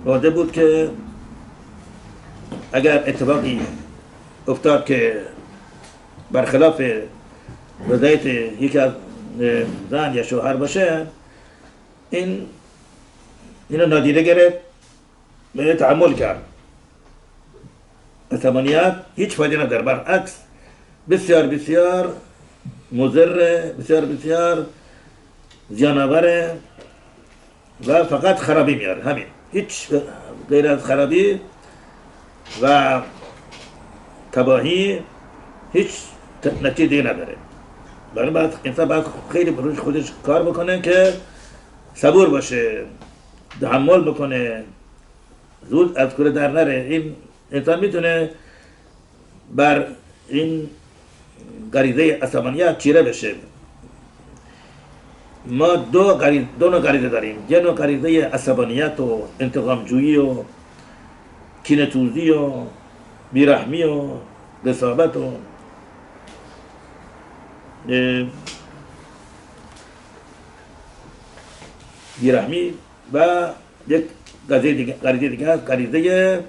وعده بود که اگر اتفاقی افتاد که برخلاف وضعیت یکی از زن یا شوهر باشه اینو نادیده گرفت و تحمل کرد. عصبانیت هیچ فایده نداره، برعکس بسیار بسیار مضر، بسیار بسیار زیان‌آور و فقط خرابی میاره. همین، هیچ غیر از خرابی و تباهی هیچ نتیجه نداره. برای بعد انسان باید خیلی بروش خودش کار بکنه که صبور باشه، تحمل بکنه، زود از کوره در نره. این انسان میتونه بر این غریزه عصبانیت چیره بشه. ما دو نوع غریزه داریم. یه نوع غریزه عصبانیت و انتقامجویی و کینه‌توزی و بیرحمی و قساوت و بیرحمی و یک غریزه دیگه هست، غریزه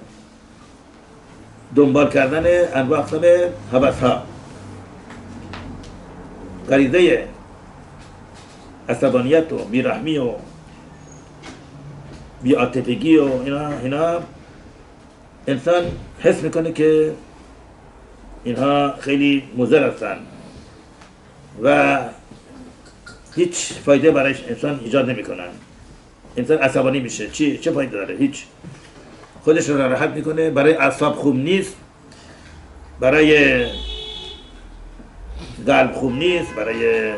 دنبال کردن انواع اقسام هوس‌ها. غریزه عصبانیت و بیرحمی و بی‌عاطفگی و اینا انسان حس میکنه که اینها خیلی مضر هستن و هیچ فایده برایش انسان ایجاد نمیکنن. انسان عصبانی میشه، چه فایده داره؟ هیچ. خودش رو ناراحت میکنه، برای اعصاب خوب نیست، برای قلب خوب نیست، برای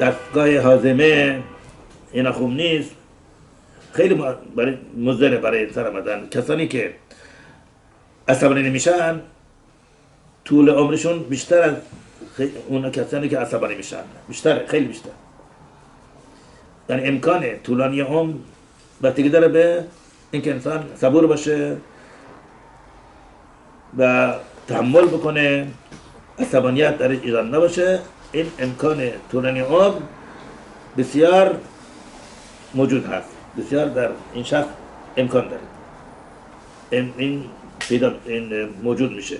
دستگاه هاضمه اینا خوب نیست. خیلی برای مضر برای انسان آمدن. کسانی که عصبانی نمیشن طول عمرشون بیشتر از اون کسانی که عصبانی میشن، بیشتره، خیلی بیشتر. یعنی امکان طولانی عمر بستگی داره به اینکه انسان صبور باشه و تحمل بکنه، عصبانیت درش ایجاد نباشه. این امکان طولانی عمر بسیار موجود هست، بسیار در این شخص امکان داره، این موجود میشه.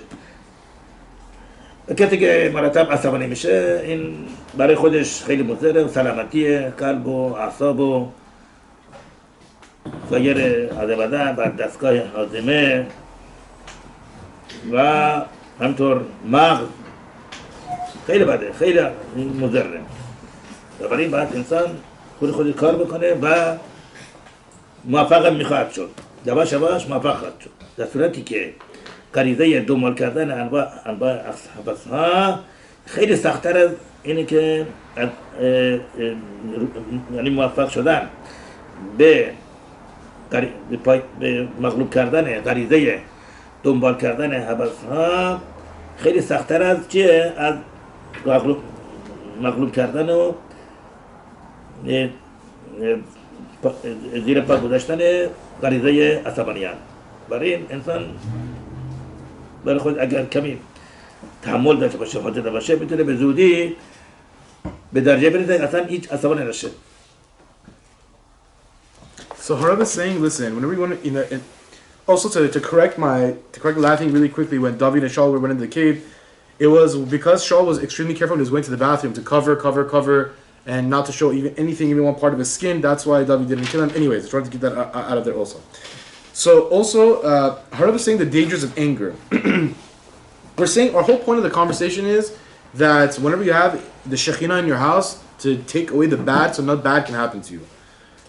کسی که مرتب عصبانی میشه این برای خودش خیلی مضره و سلامتی قلب و اعصاب و سایر اعضای بدن، بر دستگاه هاضمه و همینطور مغز خیلی بده، خیلی مضره. بنابراین باید انسان خود کار بکنه و موفق میخواهد شد، یواش یواش موفق خواهد شد. در صورتی که غریزه دنبال کردن انواع هوس‌ها خیلی سخت‌تر از اینه که یعنی موفق شدن به مغلوب کردن غریزه دنبال کردن هوس‌ها خیلی سخت‌تر از چیه؟ از مغلوب کردن و زیر پا گذاشتن غریزه عصبانیت. برای این انسان برای خود اگر کمی تحمل داشته باشه، حاضر باشه، میتونه به زودی به درجه برسه اصلا هیچ عصبانی نشه. So Harav is saying, listen, whenever you want to, and also to correct laughing really quickly when David and Shaul went into the cave, it was because Shaul was extremely careful when he went to the bathroom to cover, and not to show even one part of his skin. That's why David didn't kill him. Anyways, trying to get that out of there also. So also, Harav is saying the dangers of anger. We're saying our whole point of the conversation is that whenever you have the Shekhinah in your house, to take away the bad, so nothing bad can happen to you.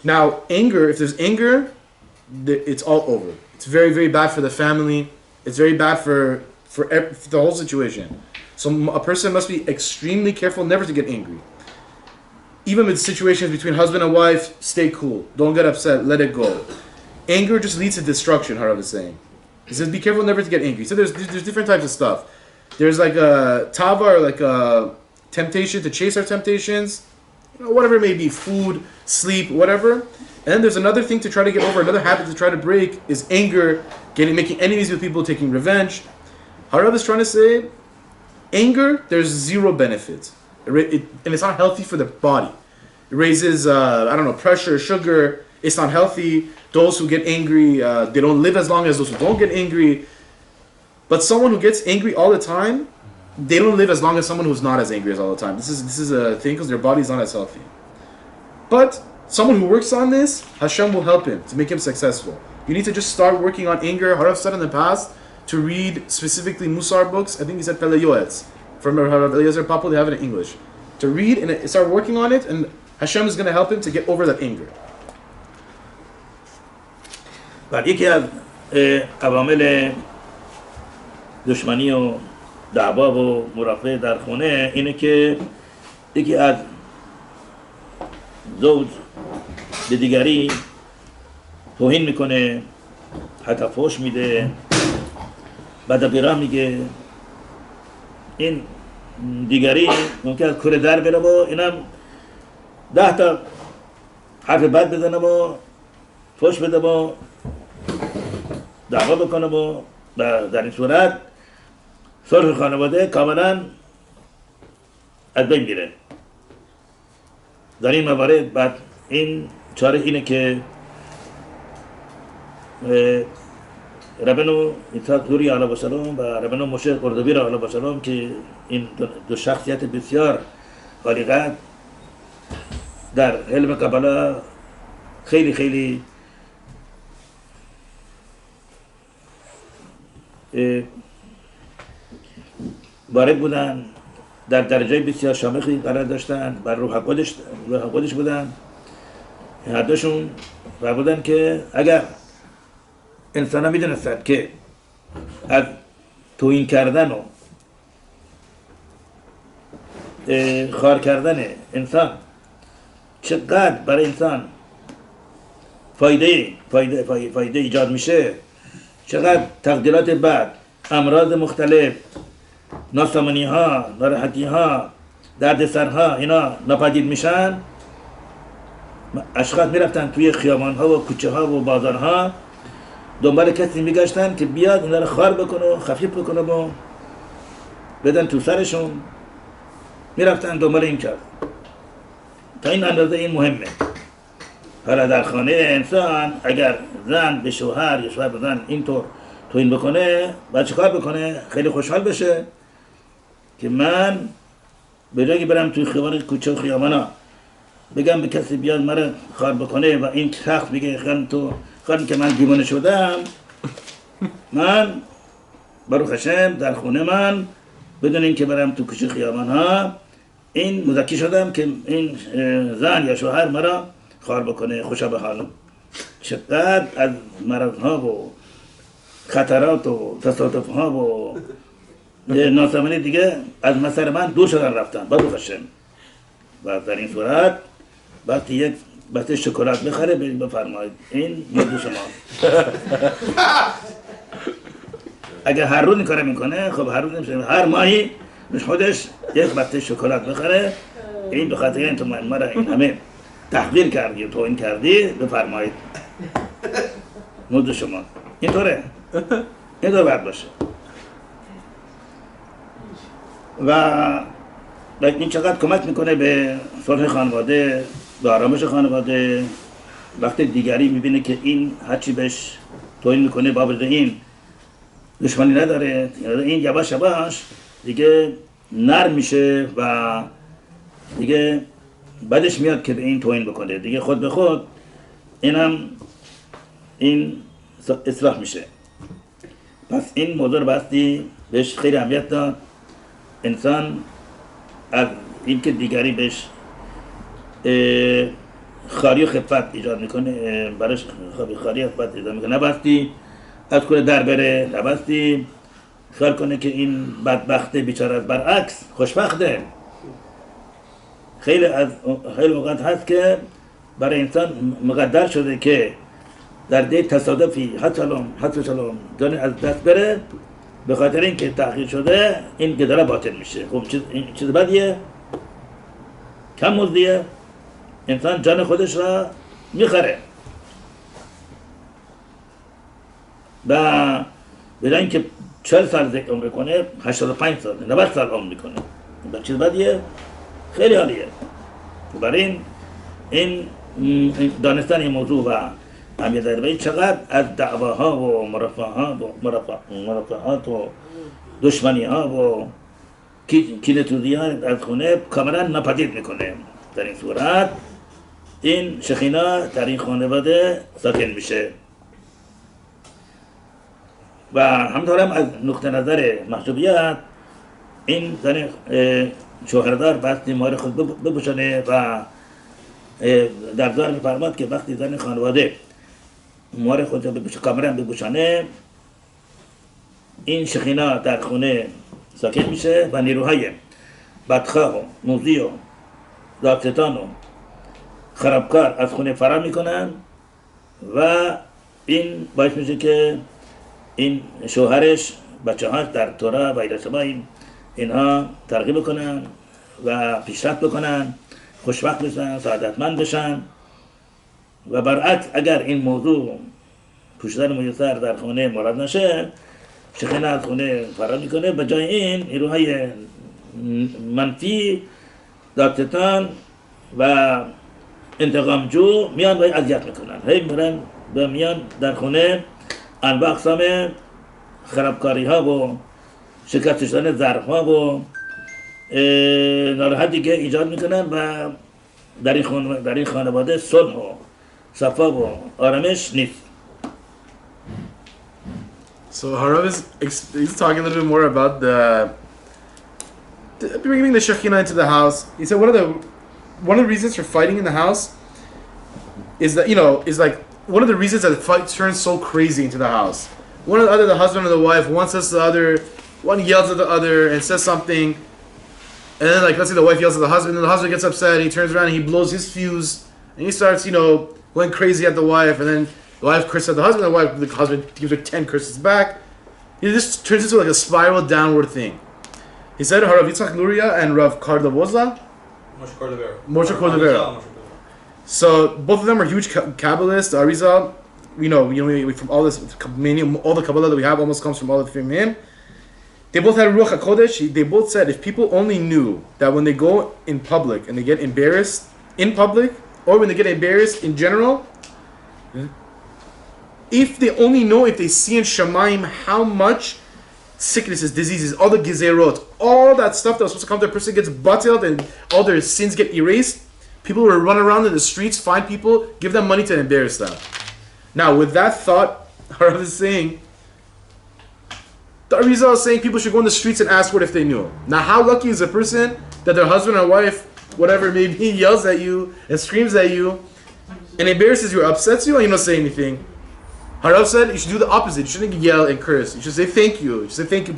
Now, anger, if there's anger, it's all over. It's very, very bad for the family. It's very bad for the whole situation. So a person must be extremely careful never to get angry. Even with situations between husband and wife, stay cool. Don't get upset. Let it go. Anger just leads to destruction, Harav is saying. He says, be careful never to get angry. So there's different types of stuff. There's like a tava, or like a temptation to chase our temptations. Whatever it may be, food, sleep, whatever. And then there's another thing to try to get over, another habit to try to break is anger, making enemies with people, taking revenge. Harav is trying to say, anger, there's zero benefit. And it's not healthy for the body. It raises, pressure, sugar. It's not healthy. Those who get angry, they don't live as long as those who don't get angry. But someone who gets angry all the time, they don't live as long as someone who's not as angry as all the time. This is a thing because their body's not as healthy. But someone who works on this, Hashem will help him to make him successful. You need to just start working on anger. Harav said in the past to read specifically Musar books. I think he said Pele Yoetz. From Harav Eliezer Papo, they have it in English. To read and start working on it, and Hashem is going to help him to get over that anger. بعد یکی از عوامل دشمنی و دعوا و مرافعه در خونه اینه که یکی از زوج به دیگری توهین میکنه، حتی فحش میده، بعد بیراه میگه. این دیگری ممکن از کوره در بره و اینم 10 تا حرف بد بزنه و فحش بده و دعوا بکنه و در این صورت صلح خانواده کاملا از بین میره. در این موارد بعد این چاره اینه که ربنو ایتاق دوری علیه السلام و ربنو مشه قردوی را علیه السلام که این دو شخصیت بسیار خالقت در علم قبلا خیلی خیلی وارد بودن، در درجه بسیار شامخی قرار داشتن، بر روح خودش بودن. هر دوشون بودن که اگر انسان ها میدونستن که از توهین کردن و خار کردن انسان چقدر برای انسان فایده ایجاد میشه، چقدر تقدیرات بد، امراض مختلف، ناسامانی ها، ناراحتی ها، درد سرها اینا ناپدید میشن، اشخاص میرفتن توی خیابان ها و کوچه ها و بازار ها دنبال کسی میگشتن که بیاد اینا رو خار بکنه و خفیف بکنه و بدن تو سرشون. میرفتن دنبال این کار. تا این اندازه این مهمه. حالا در خانه انسان اگر زن به شوهر یا شوهر به زن اینطور توهین بکنه، باید چیکار بکنه؟ خیلی خوشحال بشه که من به جایی برم توی خیابان کوچه و خیابانا بگم به کسی بیاد مرا خار بکنه و این شخص بگه خانم که من دیوانه شدم، من بروخ هشم در خونه من بدون اینکه برم تو کوچه خیابان ها این مزکی شدم که این زن یا شوهر مرا خار بکنه. خوشا به حالم. چقدر از مرض ها و خطرات و تصادف ها و ناسامانی دیگه از مسیر من دور شدن رفتن. بروخ هشم. و در این صورت وقتی یک بسته شکلات بخره بفرمایید این مورد شما. اگر هر روز این کار میکنه خب هر روز نمیشه، هر ماهی خودش یک بسته شکلات بخره. این به خاطر این تو مرا این همه تحقیر کردی و توهین کردی بفرمایید مورد شما. اینطوره، اینطور باید باشه. و این چقدر کمک میکنه به صلح خانواده، به آرامش خانواده. وقتی دیگری میبینه که این هرچی بهش توهین میکنه بابت این دشمنی نداره، این یواش یواش دیگه نرم میشه و دیگه بعدش میاد که به این توهین بکنه. دیگه خود به خود این اصلاح میشه. پس این موضوع رو باستی بهش خیلی اهمیت داد. انسان از اینکه دیگری بهش خاری و خفت ایجاد میکنه، براش خاری و خفت ایجاد میکنه، نباستی از کوره در بره، نباستی خیال کنه که این بدبخته بیچاره، برعکس خوشبخته. خیلی اوقات هست که برای انسان مقدر شده که در ده تصادفی حتی شلوم جانی از دست بره، به خاطر اینکه تأخیر شده این گداره باطل میشه. خب چیز بدیه، کم مزدیه، انسان جان خودش را میخره و برای اینکه 40 سال عمر کنه 85 سال 90 سال عمر میکنه. چیز بدیه، خیلی عالیه. برای این دانستن این موضوع و اهمیت داره چقدر از دعواها و مرافعات و دشمنی ها و کینه‌توزی ها از خونه کاملا ناپدید میکنه. در این صورت این شخینا در این خانواده ساکن میشه. و همینطور هم از نقطه نظر محجوبیت این زن شوهردار بستی مار خود بپوشانه و در ظاهر می‌فرماد که وقتی زن خانواده مار خود بپوشانه، کاملا بپوشانه، این شخینا در خونه ساکن میشه و نیروهای بدخواه و موذی و دادستان و خرابکار از خونه فرار میکنن و این باعث میشه که این شوهرش، بچه هاش در تورا و ایرشبای اینها ترغیب بکنن و پیشرفت بکنن، خوشبخت بشن، سعادتمند بشن. و برعکس اگر این موضوع پوشیدن میسر در خونه مورد نشه، شخینا از خونه فرار میکنه. به جای این نیروهای منفی، دادستان و انتقامجو میان و اذیت میکنن. هی میرن و میان در خونه انواع اقسام خرابکاری ها و شکست شدن ظرف ها و ناراحتی که ایجاد میکنن و در این خانواده صلح و صفا و آرامش نیست. So Harav he's talking a little bit more about the bringing the Shekhinah into the house. He said one of the reasons for fighting in the house is that, is like one of the reasons that the fight turns so crazy into the house. The husband or the wife, one says to the other, one yells at the other and says something, and then like let's say the wife yells at the husband, and the husband gets upset, and he turns around and he blows his fuse, and he starts going crazy at the wife, and then the wife curses at the husband, and the husband gives her 10 curses back. It just turns into like a spiral downward thing. He said Harav Yitzchak Luria and Rav Cordovera. Moshe Cordovera. So both of them are huge Kabbalists. Arizal, we from all the Kabbalah that we have almost comes from all from him. They both had Ruach HaKodesh. They both said if people only knew that when they go in public and they get embarrassed in public, or when they get embarrassed in general, if they only know, if they see in Shemaim how much sicknesses, diseases, all the gezerot, all that stuff that was supposed to come to a person gets batiled and all their sins get erased, people will run around in the streets, find people, give them money to embarrass them. Now, with that thought, Harav is saying, the Arizal is saying people should go in the streets and ask what if they knew. Now, how lucky is a person that their husband or wife, whatever it may be, yells at you and screams at you and embarrasses you or upsets you and you don't say anything. Harav said you should do the opposite. You shouldn't yell and curse. You should say thank you. You should say thank you,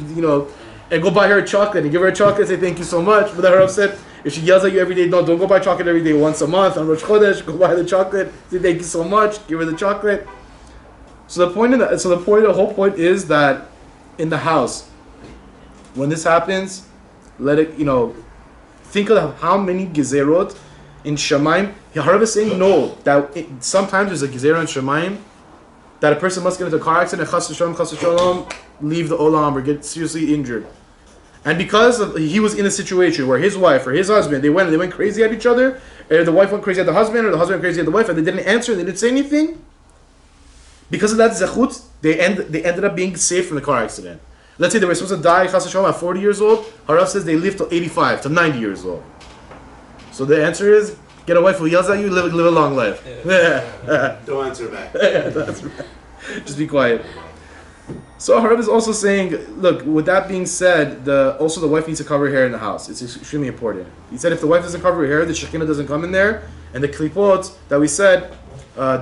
and go buy her a chocolate and give her a chocolate and say thank you so much. But then Harav said if she yells at you every day, don't go buy chocolate every day. Once a month on Rosh Chodesh, go buy the chocolate. Say thank you so much. Give her the chocolate. So the whole point is that in the house, when this happens, let it, think of how many gezerot in Shemaim. Harav is saying no, that sometimes there's a gezerah in Shemaim that a person must get into a car accident, chas v'shalom, leave the olam or get seriously injured. And because he was in a situation where his wife or his husband, they went crazy at each other, or the wife went crazy at the husband, or the husband went crazy at the wife, and they didn't answer, they didn't say anything, because of that zechut, they ended up being saved from the car accident. Let's say they were supposed to die chas v'shalom at 40 years old, Harav says they lived till 85, to 90 years old. So the answer is, get a wife who yells at you, live a long life. Don't answer back. Don't answer back. Just be quiet. So Harav is also saying, look, with that being said, also the wife needs to cover her hair in the house. It's extremely important. He said if the wife doesn't cover her hair, the Shekinah doesn't come in there, and the klipot that we said,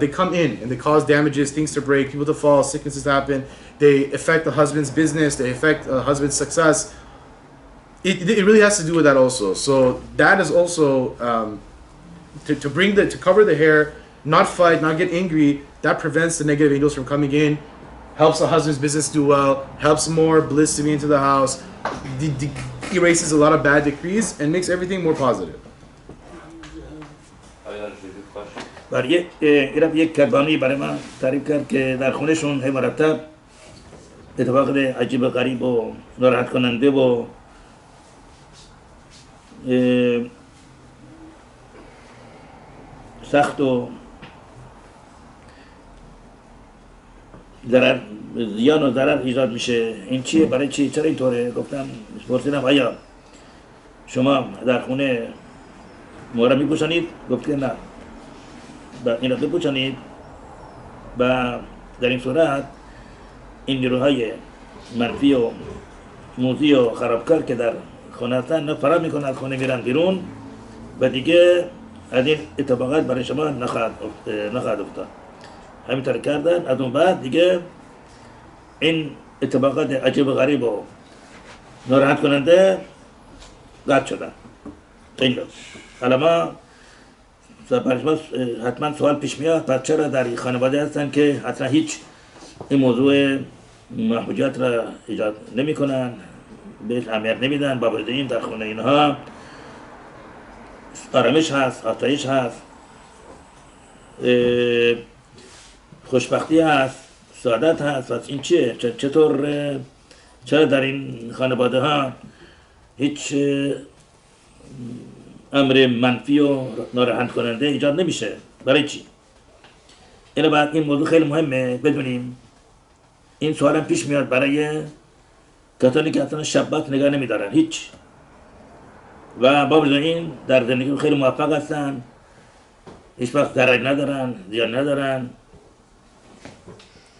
they come in and they cause damages, things to break, people to fall, sicknesses happen. They affect the husband's business, they affect the husband's success. It really has to do with that also. So that is also to cover the hair, not fight, not get angry. That prevents the negative angels from coming in, helps the husband's business do well, helps more bliss to be into the house, erases a lot of bad decrees, and makes everything more positive. برای ایران یک کربانی برای من تعریف کرد که در خونهشون هی مرتب اتفاق عجیب غریب و ناراحت کننده و سخت و ضرر زیان و ضرر ایجاد میشه. این چیه؟ برای چی؟ چرا اینطوره؟ گفتم پرسیدم آیا شما در خونه مهره میپوشانید؟ گفت که نه. این را بپوشانید و در این صورت این نیروهای منفی و موذی و خرابکار که در خانه هستن فرار میکنن، از خانه میرن بیرون و دیگه از این اتفاقات برای شما نخواهد افتاد. همینطور کردن. از اون بعد دیگه این اتفاقات عجیب و غریب و ناراحت کننده قطع شدن. این حالا ما حتما سوال پیش میاد پس چرا در این خانواده هستن که اصلا هیچ این موضوع محبوجات را ایجاد نمی کنن، بهش اهمیت نمیدن، با وجود این در خونه اینها آرامش هست، آسایش هست، خوشبختی هست، سعادت هست. پس این چیه؟ چرا در این خانواده ها هیچ امر منفی و ناراحت کننده ایجاد نمیشه؟ برای چی؟ اینو بعد این موضوع خیلی مهمه بدونیم. این سوال هم پیش میاد برای کسانی که اصلا شبات نگاه نمیدارن هیچ و با وجود این در زندگی خیلی موفق هستن، هیچ وقت ضرر ندارن، زیان ندارن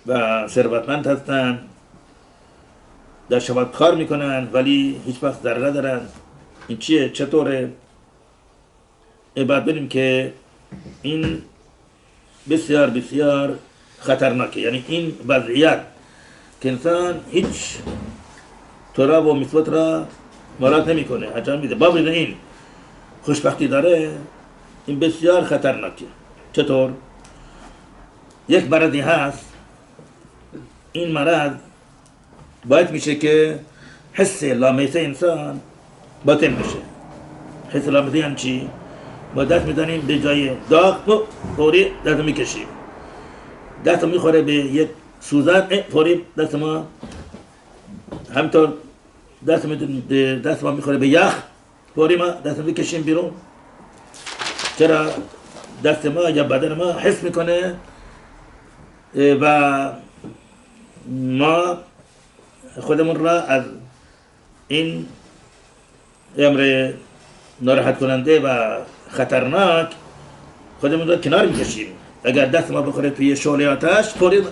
و ثروتمند هستن، در شبات کار میکنن ولی هیچ وقت ضرر ندارن. این چیه؟ چطوره؟ باید ببینیم که این بسیار بسیار خطرناکه. یعنی این وضعیت که انسان هیچ تورا و میثوت را مراعات نمیکنه، انجام میده، با وجود این خوشبختی داره، این بسیار خطرناکه. چطور؟ یک مرضی هست، این مرض باعث میشه که حس لامسه انسان باطل بشه. حس لامسه یعنی چی؟ ما دست میزنیم به جای داغ فوری دست میکشیم، دست میخوره به یک سوزن فوری دست ما همطور دست ما میخوره به یخ فوری ما دست میکشیم بیرون. چرا؟ دست ما یا بدن ما حس میکنه و ما خودمون را از این امر ناراحت کننده و خطرناک خودمون را کنار میکشیم. اگر دست ما بخوره توی شعله آتش فوری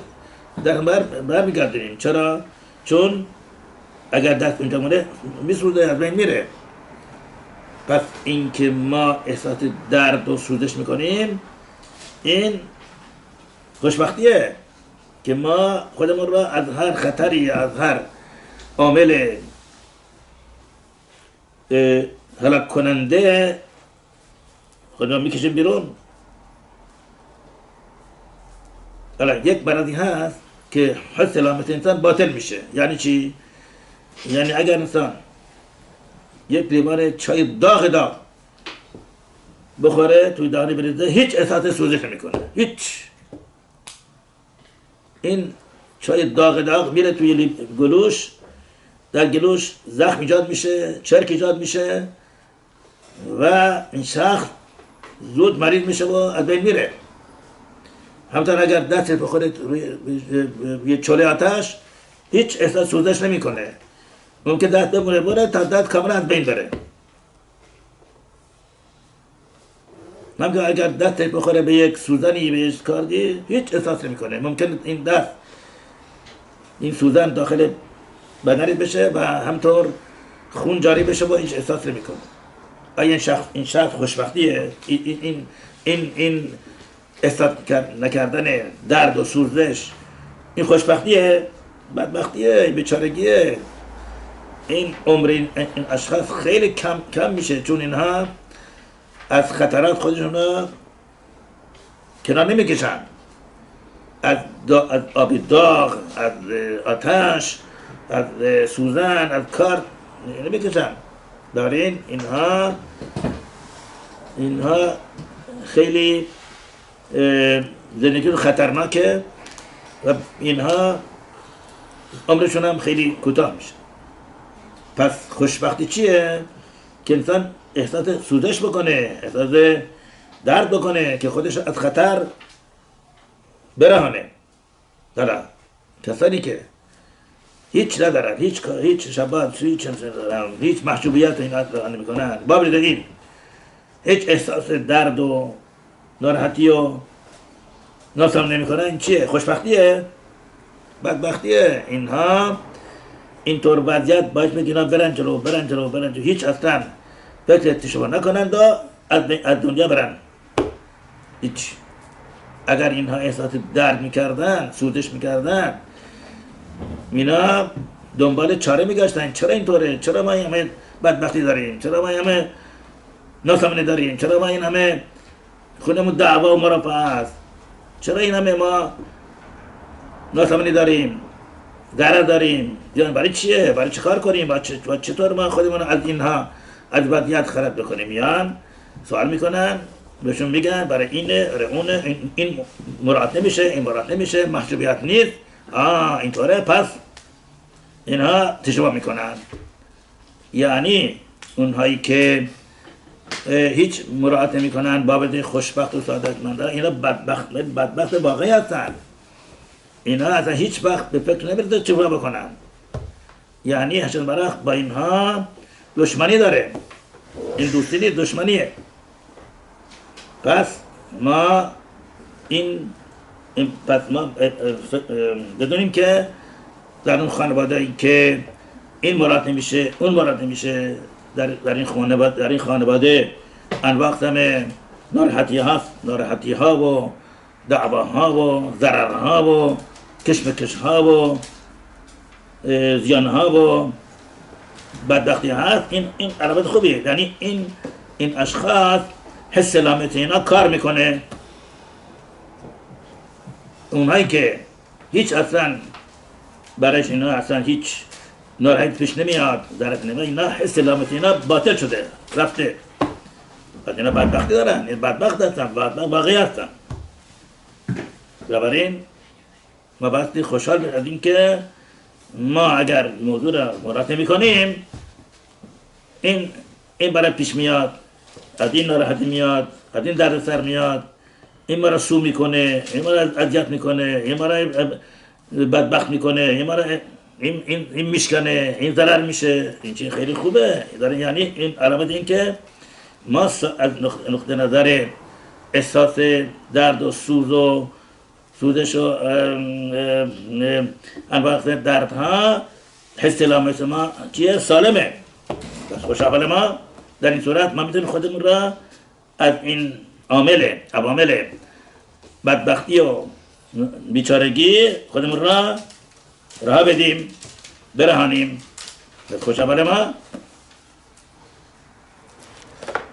در برمیگردیم. چرا؟ چون اگر دست اونجا مونه میسوزه، از بین میره. پس این که ما احساس درد و سوزش میکنیم این خوشبختیه که ما خودمون را از هر خطری، از هر عامل هلاک کننده خودمون میکشیم بیرون. حالا یک مرضی هست که حس سلامت انسان باطل میشه. یعنی چی؟ یعنی اگر انسان یک لیوان چای داغ بخوره توی دهانی بریزه هیچ احساس سوزش نمیکنه، هیچ. این چای داغ میره توی گلوش، در گلوش زخم ایجاد میشه، چرک ایجاد میشه و این شخص زود مریض میشه و از بین میره. همطور اگر دست بخوره روی چوله آتش هیچ احساس سوزش نمیکنه، ممکن دست بره تا دست کاملا از بین بره. همطور اگر دست بخوره به یک سوزنی بهش کاردی هیچ احساس نمیکنه، ممکن این دست این سوزن داخل بدنت بشه و همطور خون جاری بشه و هیچ احساس نمیکنه. آیا این شخص خوشبختیه؟ این احساس نکردن درد و سوزش این خوشبختیه؟ بدبختیه، بیچارگیه. این عمر این اشخاص خیلی کم میشه، چون اینها از خطرات خودشون کنار نمیکشن، از آب داغ، از آتش، از سوزن، از کار نمیکشن. دارین اینها خیلی زندگیشون خطرناکه و اینها عمرشون هم خیلی کوتاه میشه. پس خوشبختی چیه؟ که انسان احساس سوزش بکنه، احساس درد بکنه که خودش از خطر برهانه. حالا کسانی که هیچ ندارن، هیچ شبات، هیچ محجوبیت اینا نمیکنن، باب دیدین هیچ احساس درد و ناراحتی و ناسام نمیکنن، این چیه؟ خوشبختیه؟ بدبختیه. اینها اینطور وضعیت باعث میکنن برن جلو، هیچ اصلا فکر اشتباه نکنند و از دنیا برن. هیچ. اگر اینها احساس درد میکردن، سوزش میکردن، اینا دنبال چاره میگشتن. چرا اینطوره؟ چرا ما این همه بدبختی داریم؟ چرا ما این همه ناسامنی داریم؟ چرا ما این همه خودمون دعوا و مرافعه است؟ چرا این همه ما ناسامنی داریم؟ ضرر داریم؟ برای چیه؟ برای چه کار کنیم؟ چطور ما خودمون از اینها از وضعیت خراب بکنیم؟ میان سوال میکنن، بهشون میگن برای اینه، برای اونه، این مراد نمیشه، این مراد نمیشه، محجوبیت نیست. اینطوره. پس اینها تشبه میکنن. یعنی اونهایی که هیچ مراعات نمیکنن بابت خوشبخت و سعادتمندان، اینا بدبخت واقعی هستن. اینا اصلا هیچ وقت به فکر نمیرسه چه بکنن. یعنی حشر برخ با اینها دشمنی داره. این دوستی نیست، دشمنیه. پس ما بدونیم که در اون خانواده که این مراد نمیشه، اون مراد نمیشه، در این خانواده انواع همه ناراحتی ها و دعواها و ضررها و کشمکش ها و زیان ها و بدبختی هست. این علامت خوبیه. یعنی این اشخاص حس سلامتی اینا کار میکنه. اونهایی که هیچ اصلا برایش اینا اصلا هیچ ناراحتی پیش نمیاد، ضرر نمیاد، اینا حس سلامتی اینا باطل شده، رفته. پس اینا بدبختی دارن، این بدبخت هستن، بدبخت واقعی هستن. بنابراین ما باستی خوشحال از این که ما اگر موضوع را مراعات نمی‌کنیم، این برای پیش میاد، از این ناراحتی میاد، از این دردسر میاد، این ما را سو میکنه، این ما را اذیت میکنه، این ما را بدبخت میکنه، این ما را این میشکنه، این ضرر میشه. این چیز خیلی خوبه. یعنی این علامت این که ما از نقطه نظر احساس درد و سوزش و انواع دردها حس علامت ما چیه؟ سالمه. بس خوشحال ما در این صورت ما میتونیم خودمون را از این عوامل بدبختی و بیچارگی خودمون را رها بدیم، برهانیم. بس خوشحال ما.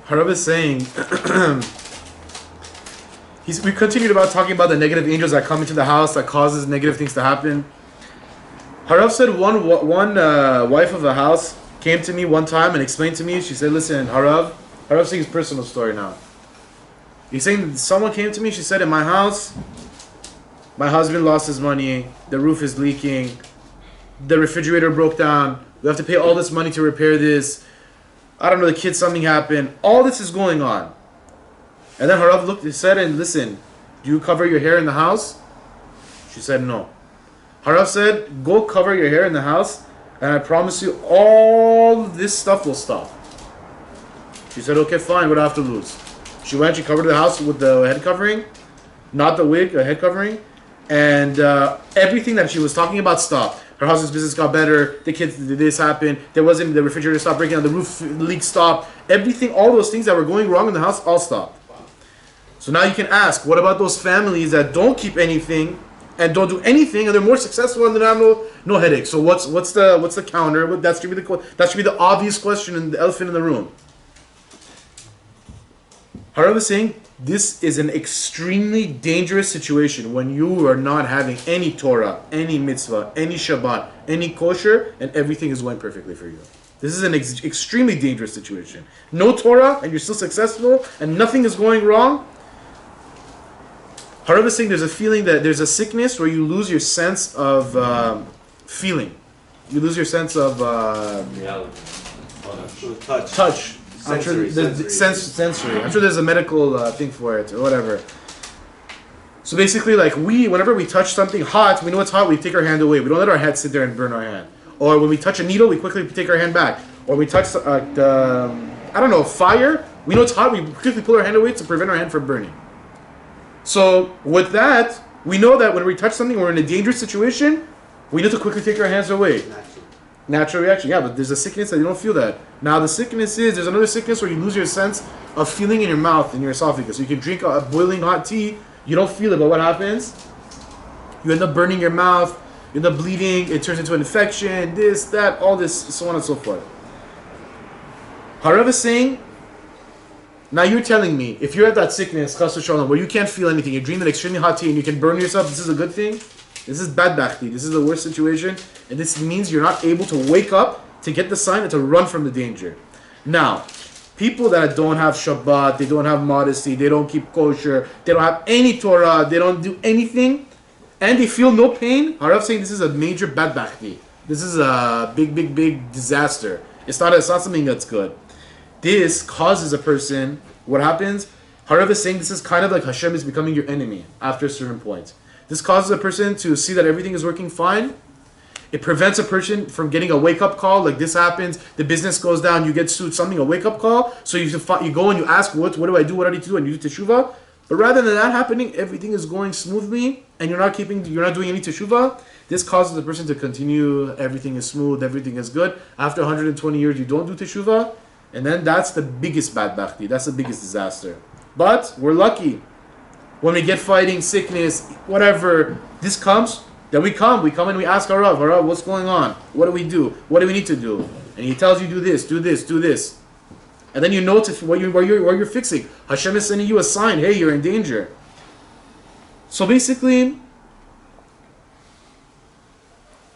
Harav is saying, we continued about talking about the negative angels that come into the house that causes negative things to happen. Harav said one wife of the house came to me one time and explained to me. She said, listen, Harav's saying his personal story now. He's saying someone came to me, she said, in my house, my husband lost his money, the roof is leaking, the refrigerator broke down, we have to pay all this money to repair this, I don't know, the kids, something happened, all this is going on. And then Harav looked and said, and listen, do you cover your hair in the house? She said no. Harav said, go cover your hair in the house and I promise you all this stuff will stop. She said, okay, fine, what do I have to lose? She went, she covered the house with the head covering, not the wig, the head covering, and everything that she was talking about stopped. Her husband's business got better. The kids, this happened. The refrigerator stopped breaking down. The roof leak stopped. Everything, all those things that were going wrong in the house, all stopped. So now you can ask, what about those families that don't keep anything and don't do anything, and they're more successful and they have no headache? So what's the counter? That should be the obvious question and the elephant in the room. Harav is saying this is an extremely dangerous situation when you are not having any Torah, any mitzvah, any Shabbat, any kosher, and everything is going perfectly for you. This is an extremely dangerous situation. No Torah, and you're still successful, and nothing is going wrong. Harav is saying there's a feeling that there's a sickness where you lose your sense of feeling. You lose your sense of Reality. touch. Sensory. Sensory. I'm sure there's a medical thing for it or whatever. So basically, like whenever we touch something hot, we know it's hot, we take our hand away. We don't let our hand sit there and burn our hand. Or when we touch a needle, we quickly take our hand back. Or we touch fire, we know it's hot, we quickly pull our hand away to prevent our hand from burning. So with that, we know that when we touch something, we're in a dangerous situation, we need to quickly take our hands away. Natural reaction, yeah, but there's a sickness that you don't feel that. Now the sickness there's another sickness where you lose your sense of feeling in your mouth, in your esophagus. So you can drink a boiling hot tea, you don't feel it, but what happens? You end up burning your mouth, you end up bleeding, it turns into an infection, this, that, all this, so on and so forth. Harav is saying, now you're telling me, if you're at that sickness, chas v'shalom, where you can't feel anything, you're drinking an extremely hot tea and you can burn yourself, this is a good thing? This is bad bachti. This is the worst situation, and this means you're not able to wake up to get the sign and to run from the danger. Now, people that don't have Shabbat, they don't have modesty, they don't keep kosher, they don't have any Torah, they don't do anything, and they feel no pain. Harav saying this is a major bad bachti. This is a big disaster. It's not something that's good. This causes a person. What happens? Harav is saying this is kind of like Hashem is becoming your enemy after a certain point. This causes a person to see that everything is working fine. It prevents a person from getting a wake-up call, like this happens, the business goes down, you get sued, something, a wake-up call. So you go and you ask, what do I do, what do I need to do, and you do teshuvah. But rather than that happening, everything is going smoothly, and you're not doing any teshuvah. This causes the person to continue, everything is smooth, everything is good. After 120 years, you don't do teshuvah, and then that's the biggest bad bachti, that's the biggest disaster. But we're lucky. When we get fighting, sickness, whatever, this comes, then we come and we ask Harav, what's going on? What do we do? What do we need to do? And he tells you, do this, do this, do this. And then you know where you're fixing. Hashem is sending you a sign, hey, you're in danger. So basically,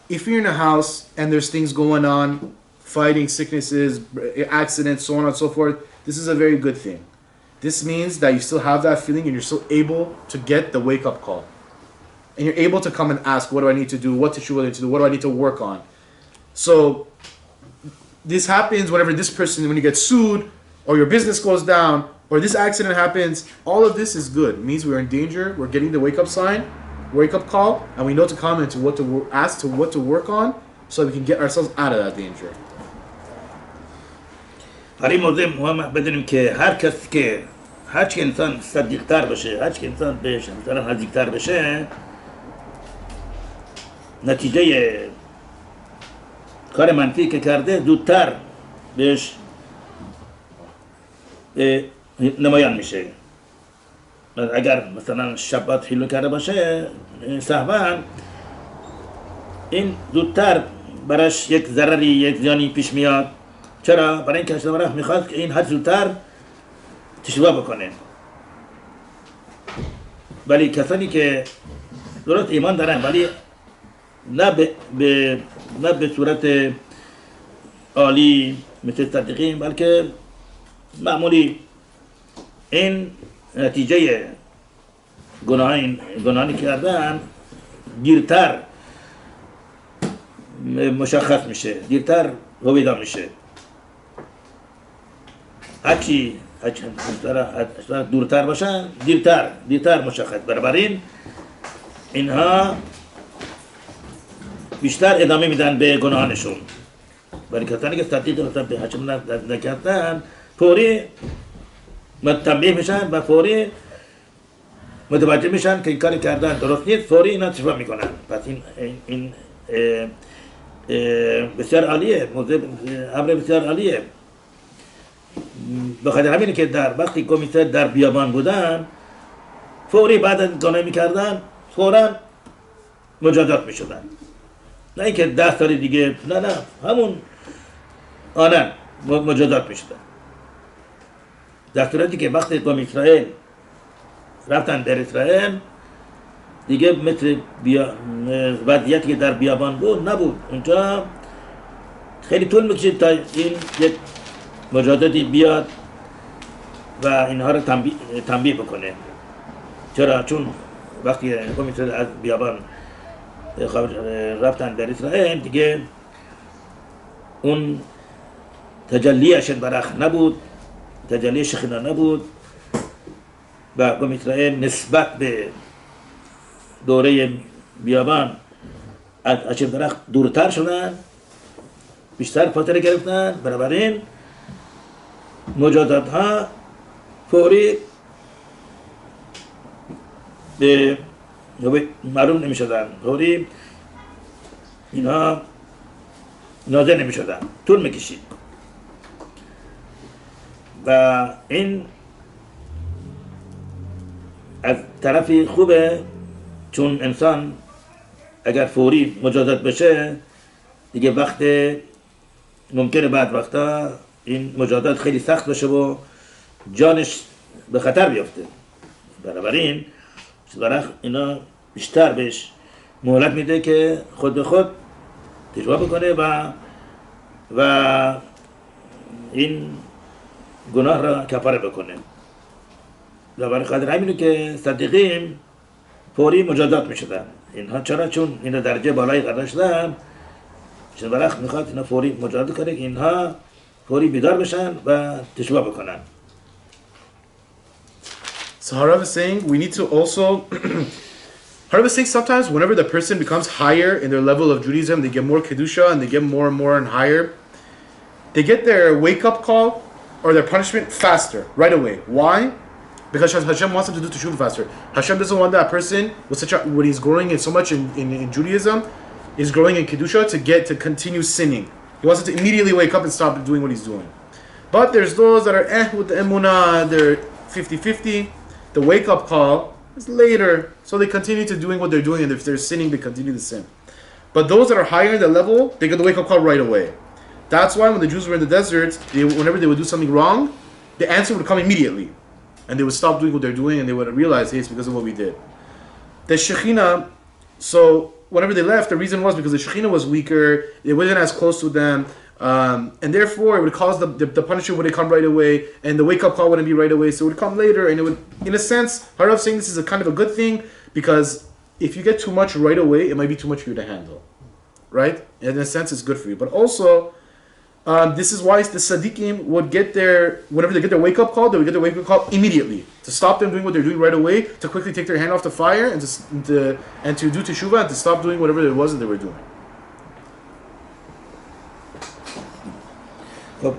if you're in a house and there's things going on, fighting, sicknesses, accidents, so on and so forth, this is a very good thing. This means that you still have that feeling and you're still able to get the wake-up call. And you're able to come and ask, what do I need to do? What teshuvah do I need to do? What do I need to work on? So this happens whenever when you get sued, or your business goes down, or this accident happens, all of this is good. It means we're in danger, we're getting the wake-up sign, wake-up call, and we know to come into what to ask, to what to work on, so that we can get ourselves out of that danger. حریم مهم بدونیم که هر کسی که هرچی انسان صدیق‌تر بشه، هرچی انسان بهش مثلا نزدیک‌تر بشه، نتیجه کار منفی که کرده زودتر بهش نمایان میشه. اگر مثلا شبات حیلو کرده باشه سهواً، این زودتر براش یک ضرری، یک زیانی پیش میاد. چرا؟ برای اینکه اشتباه راه میخواد که این هر زودتر تشویق بکنه. ولی کسانی که درست ایمان دارن ولی نه به صورت عالی مثل صدیقین، بلکه معمولی، این نتیجه گناهانی کردن دیرتر مشخص میشه، دیرتر هویدا میشه. هرچی دورتر باشن دیرتر مشخص. بنابراین اینها بیشتر ادامه میدن به گناهانشون. ولی کسانی که صدیق به حکم نکردن فوری تنبیه میشن و فوری متوجه میشن که این کاری کردن درست نیست، فوری اینا تشویق میکنن. پس این بسیار عالیه، موضوع امر بسیار عالیه. به خاطر همینه که در وقتی کمیته در بیابان بودن فوری بعد از گناه میکردن فورا مجازات میشدن، نه اینکه 10 سال دیگه، نه همون آنن مجازات میشدن. در صورتی که وقتی قوم اسرائیل رفتن در اسرائیل دیگه مثل وضعیتی که در بیابان بود نبود. اونجا خیلی طول میکشید تا این یک مجازاتی بیاد و اینها رو تنبیه بکنه. چرا؟ چون وقتی قوم اسرائیل از بیابان رفتن در اسرائیل دیگه اون تجلی اشد برخ نبود، تجلی شخینا نبود و قوم اسرائیل نسبت به دوره بیابان از اشد برخ دورتر شدن، بیشتر فاصله گرفتن. بنابراین مجازات ها فوری به معلوم نمی شدن، فوری اینها نازل نمی شدن، طول می کشید. و این از طرفی خوبه، چون انسان اگر فوری مجازات بشه دیگه وقت ممکنه بعد وقتا این مجازات خیلی سخت بشه و جانش به خطر بیفته. بنابراین اینا بیشتر بهش مهلت میده که خود به خود تجربه بکنه و این گناه را کفاره بکنه. و برای خاطر همینه که صدیقین فوری مجازات میشدن. اینها چرا؟ چون اینا درجه بالایی قرار شدن، چون برخ میخواد اینا فوری مجازات کنه که اینها فوری بیدار بشن و تشبه بکنن. So Harav is saying we need to also Harav is saying sometimes whenever the person becomes higher in their level of Judaism, they get more kedusha and they get more and higher, they get their wake-up call or their punishment faster, right away. Why? Because Hashem wants them to do teshuvah faster. Hashem doesn't want that person with when he's growing in so much in Judaism, is growing in kedusha to continue sinning. He wants them to immediately wake up and stop doing what he's doing. But there's those that are with the emunah, they're 50-50. The wake-up call is later, so they continue to doing what they're doing, and if they're sinning, they continue to sin. But those that are higher in the level, they get the wake-up call right away. That's why when the Jews were in the desert, whenever they would do something wrong, the answer would come immediately. And they would stop doing what they're doing, and they would realize, hey, it's because of what we did. The Shekhinah, so whenever they left, the reason was because the Shekhinah was weaker, it wasn't as close to them, and therefore it would cause the punishment wouldn't come right away, and the wake-up call wouldn't be right away, so it would come later, and it would, in a sense, Harav saying this is a kind of a good thing, because if you get too much right away, it might be too much for you to handle, right? And in a sense, it's good for you. But also, this is why the Sadiqim would get whenever they get their wake-up call, they would get their wake-up call immediately, to stop them doing what they're doing right away, to quickly take their hand off the fire, and to do teshuvah, and to stop doing whatever it was that they were doing. خب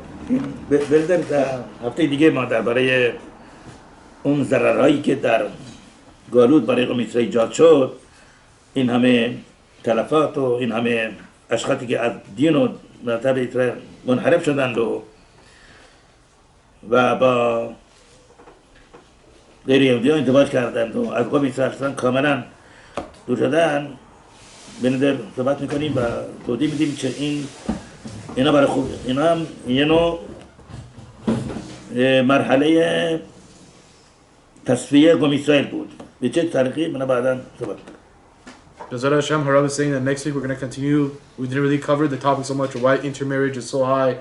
برادر در هفته دیگه ما درباره اون ضررهایی که در گالوت برای قوم اسرائیل ایجاد شد، این همه تلفات و این همه اشخاصی که از دین و مذهب اسرائیل منحرف شدند و با غیر یهودیان ازدواج کردند و از قوم اسرائیل کاملا دور شدن، به نظر صحبت میکنیم و توضیح میدیم که اینا برای خوب، اینا هم یه نوع مرحله تصفیه قوم اسرائیل بود. به چه طریقی من بعداً صحبت کنم. Bezrat Hashem, Harav is saying that next week we're going to continue. We didn't really cover the topic so much, why intermarriage is so high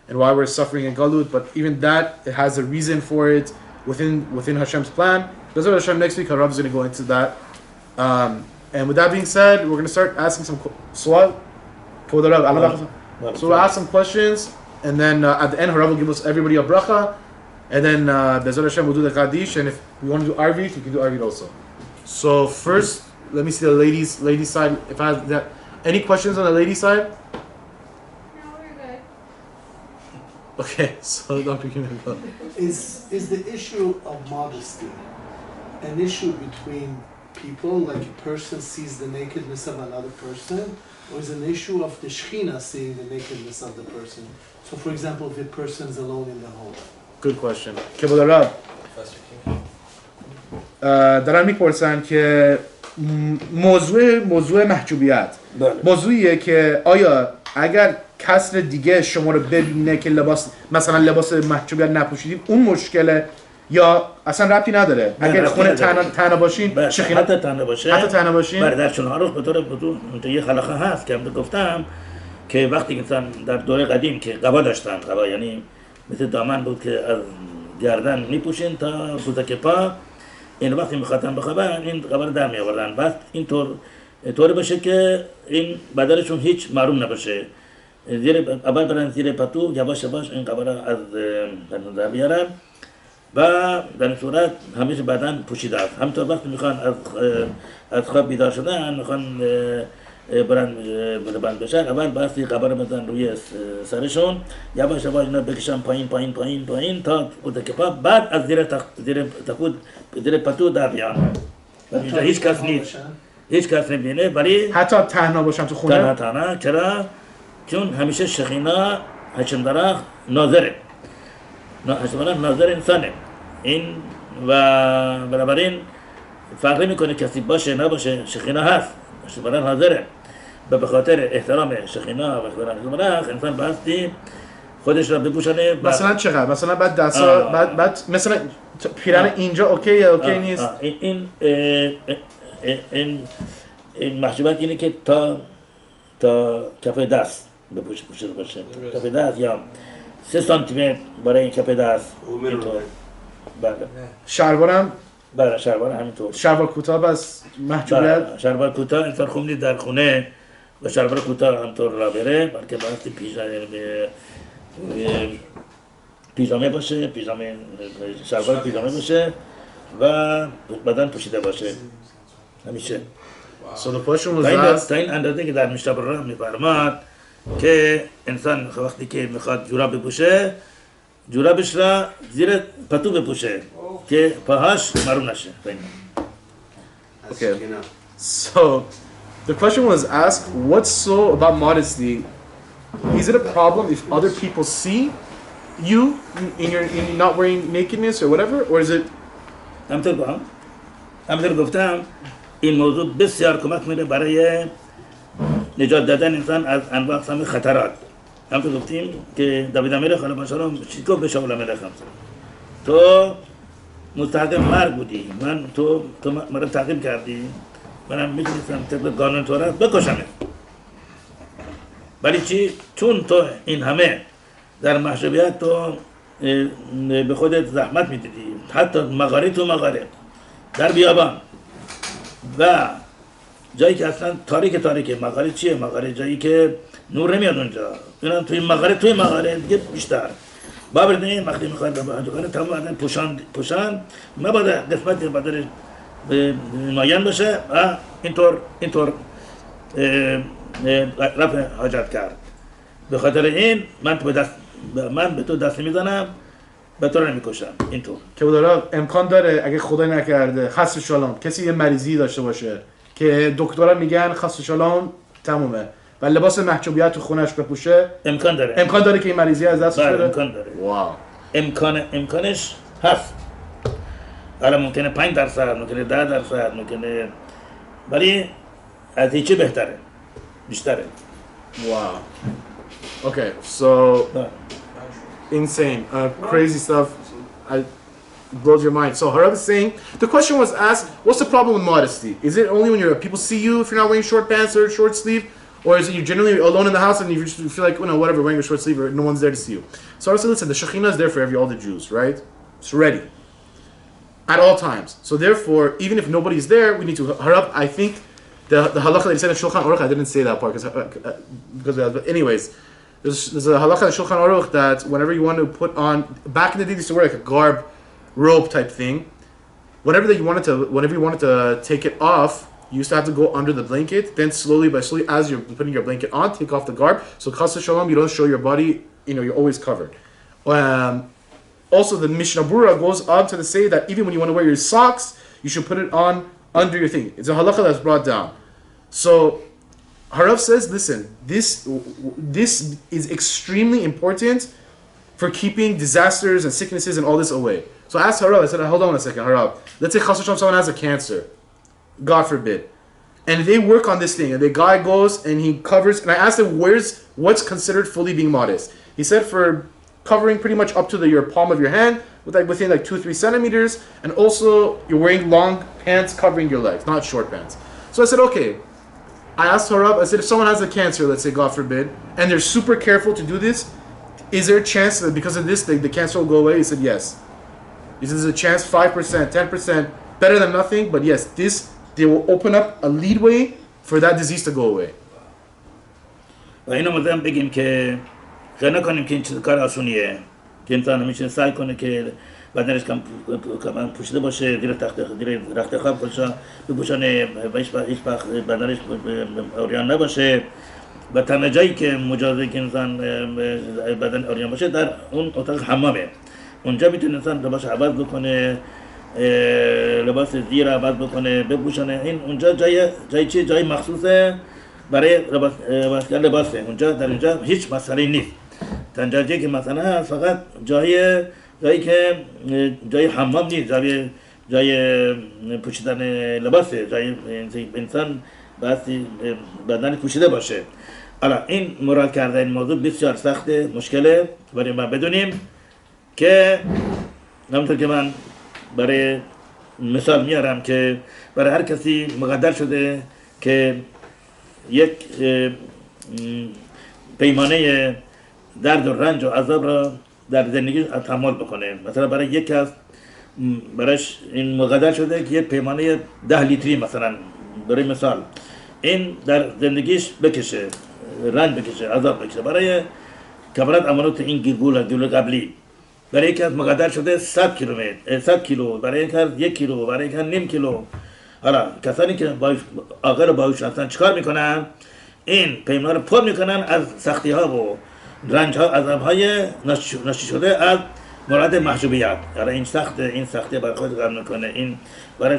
and why we're suffering in Galut, but even that, it has a reason for it within Hashem's plan. Bezrat Hashem, next week Harav is going to go into that. And with that being said, we're going to start asking some So we'll ask some questions, and then at the end Harav will give us everybody a bracha, and then Bezrat Hashem will do the Kaddish, and if we want to do Arvit, we can do Arvit also. So first, let me see the ladies side. If I have that, any questions on the ladies side? No, we're good. Okay, so Dr. Kim, go. Is the issue of modesty an issue between people, like a person sees the nakedness of another person, or is an issue of the Shekhinah seeing the nakedness of the person? So, for example, if a person is alone in the home. Good question. کبود رب دارن میپرسن که موضوع محجوبیت موضوعیه که آیا اگر کسر دیگه شما رو ببینه که مثلا لباس محجوبیت نپوشیدید اون مشکله یا اصلا ربطی نداره اگر خونه تنها باشین شخینا حتی تنها باشین برای در چون عروس به طور یه خلاقه هست که من گفتم که وقتی انسان در دوره قدیم که قبا داشتن قبا یعنی مثل دامن بود که از گردن میپوشین تا بوزک پا این وقتی میخوادن بخوابن این قبا رو در میآوردن بس این طور باشه که این بدنشون هیچ معلوم نباشه اول برن زیر پتو یواش یواش این قبا رو از در بیارن و در این صورت همیشه بدن پوشیده است همینطور وقتی میخوان از خواب بیدار شدن میخوان برن بند بشن اول بستی قبا رو بزن روی سرشون یواش یواش اینا بکشن پایین تا کودک پا بعد از زیر پتو در بیان و اینجا هیچ کس نمیبینه ولی حتی تنها باشم تو خونه تنها چرا؟ چون همیشه شخینا هشم درخت ناظره ناظر انسانه این و بنابراین فرقی میکنه کسی باشه نباشه شخینا هست شخینا حاضره و به خاطر احترام شخینا و احترام انسان باستی خودش را بپوشانه مثلا چقدر مثلا بعد دستا بعد مثلا پیرن اینجا اوکی نیست این محجوبیت اینه که تا کف دست پوشیده باشه کف دست یا 3 سانتی متر برای این کف دست بله شلوارم بله شلوار همینطور شلوار کوتاه بس محجوبیت شلوار کوتاه انسان خوب نیست در خونه و شلوار کوتاه همطور را بره بلکه باید پیژامه باشه شلوار پیژامه باشه و بدن پوشیده باشه همیشه تا این اندازه که در مشتبه را میفرماد که انسان وقتی که میخواد جوراب بپوشه جورابش را زیر پتو بپوشه که پاهاش معلوم نشه. Okay. So the question was asked, what's so about modesty? Is it a problem if other people see you in not wearing nakedness or whatever, or is it? همطور گفتم این موضوع بسیار کمک میده برای نجات دادن انسان از انواع اقسام خطرات. همطور گفتیم که داوید امیر خدا باشرم چی گفت به شاول ملک تو مستحق مرگ بودی تو مرا تعقیب کردی منم میتونستم طبق قانون تو را بکشم ولی چی چون تو این همه در محجوبیت تو به خودت زحمت میدیدی حتی مغارب در بیابان و جایی که اصلا تاریک مغارب چیه مغارب جایی که نور نمیاد اونجا اینا توی مغارب دیگه بیشتر بابردین وقتی میخواد به تمام بدن پوشان مبادا قسمت بدن نمایان باشه و اینطور رفع حاجت کرد به خاطر این من به تو دست میزنم به تو نمیکشم اینطور که بودارا امکان داره اگه خدای نکرده خاص شالام کسی یه مریضی داشته باشه که دکترها میگن خاص شالام تمومه و لباس محجوبیت تو خونش بپوشه امکان داره که این مریضی از دستش بره امکان داره واو امکانش هست حالا ممکنه 5% ممکنه 10% ممکنه ولی از هیچی بهتره بیشتره wow okay so insane crazy stuff blows your mind. So Harav is saying, the question was asked, what's the problem with modesty? Is it only when people see you if you're not wearing short pants or short sleeve? Or is it you generally alone in the house and you feel like, whatever, wearing a short sleeve or no one's there to see you? So Harav said, listen, the Shekhinah is there for all the Jews, right? It's ready. At all times. So therefore, even if nobody's there, we need to, Harav, I think, the halakha that he said in Shulchan Aruch, I didn't say that part but anyways, there's a halakha in Shulchan Aruch that whenever you want to put on, back in the day they used to wear like a garb, robe type thing. Whenever you wanted to take it off, you used to have to go under the blanket. Then slowly as you're putting your blanket on, take off the garb. So chas v'shalom, you don't show your body. You're always covered. Also, the Mishnah Berurah goes on to say that even when you want to wear your socks, you should put it on under your thing. It's a halacha that's brought down. So Harav says, listen, this is extremely important for keeping disasters and sicknesses and all this away. So I asked Harav, I said, hold on a second, Harav. Let's say Chas v'Shalom someone has a cancer, God forbid, and they work on this thing, and the guy goes and he covers, and I asked him, what's considered fully being modest? He said for covering pretty much up to your palm of your hand, within 2-3 centimeters, and also you're wearing long pants covering your legs, not short pants. So I said, okay. I asked Harav, I said, if someone has a cancer, let's say, God forbid, and they're super careful to do this, is there a chance that because of this, the cancer will go away? He said, yes. He said, there's a chance, 5%, 10%, better than nothing, but yes, they will open up a leadway for that disease to go away. و اینو مزم بگیم که خیلی نکنیم که این چیز کار آسونیه که انسان همیشه سعی کنه که بدنش کم پوشیده باشه، زیر رخت خواب خودش بپوشانه و هیچ وقت بدنش عریان نباشه و تنها جایی که مجازه که انسان بدن عریان باشه در اون اتاق حمامه. اونجا میتونه انسان لباس عوض بکنه، لباس زیر عوض بکنه، بپوشانه. این اونجا جای مخصوصه برای لباس لباسه. اونجا در اینجا هیچ مسئله نیست. تنها جایی که مثلا هست فقط جایی که جای حمام نیست، جای پوشیدن لباسه، جای انسان باستی بدن پوشیده باشه. حالا این مراد کرده این موضوع بسیار سخته، مشکله، برای ما بدونیم که همونطور که من برای مثال میارم که برای هر کسی مقدر شده که یک پیمانه درد و رنج و عذاب را در زندگی تحمل بکنه. مثلا برای یک کس برایش این مقدر شده که یک پیمانه 10 لیتری مثلا برای مثال این در زندگیش بکشه، رنج بکشه، عذاب بکشه برای کفارت امانات این گلگول قبلی. برای یک کس مقدر شده 100 کیلو، برای یک کس 1 کیلو، برای یک کس نیم کیلو. حالا کسانی که آخر باهوش هستن چیکار میکنن؟ این پیمانه رو پر میکنن از سختی ها و رنج ها، عذاب های ناشی شده از مراد محجوبیت. یعنی این سختی برای خود قبول میکنه، این برای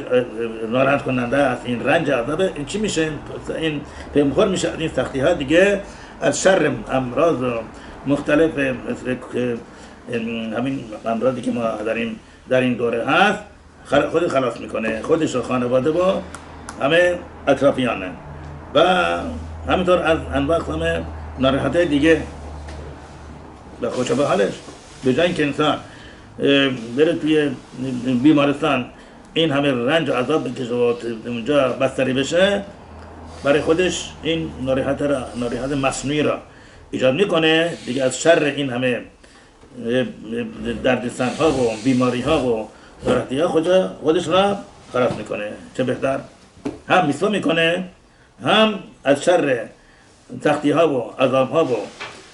ناراحت کننده است، این رنج عذاب. این چی میشه؟ این پیمخور میشه این سختی ها دیگه از شر امراض مختلف مثل همین امراضی که ما در این دوره هست خود خلاص میکنه، خودش و خانواده و همه اطرافیانه و همینطور از انواع همه ناراحتی دیگه و خوشا به حالش. به جای اینکه انسان بره توی بیمارستان این همه رنج و عذاب بکشه و اونجا بستری بشه، برای خودش این ناراحت مصنوعی را ایجاد میکنه دیگه. از شر این همه دردسر ها و بیماری ها و ناراحتی ها خودش را خلاص میکنه. چه بهتر هم میسوا میکنه، هم از شر سختی ها و عذاب ها و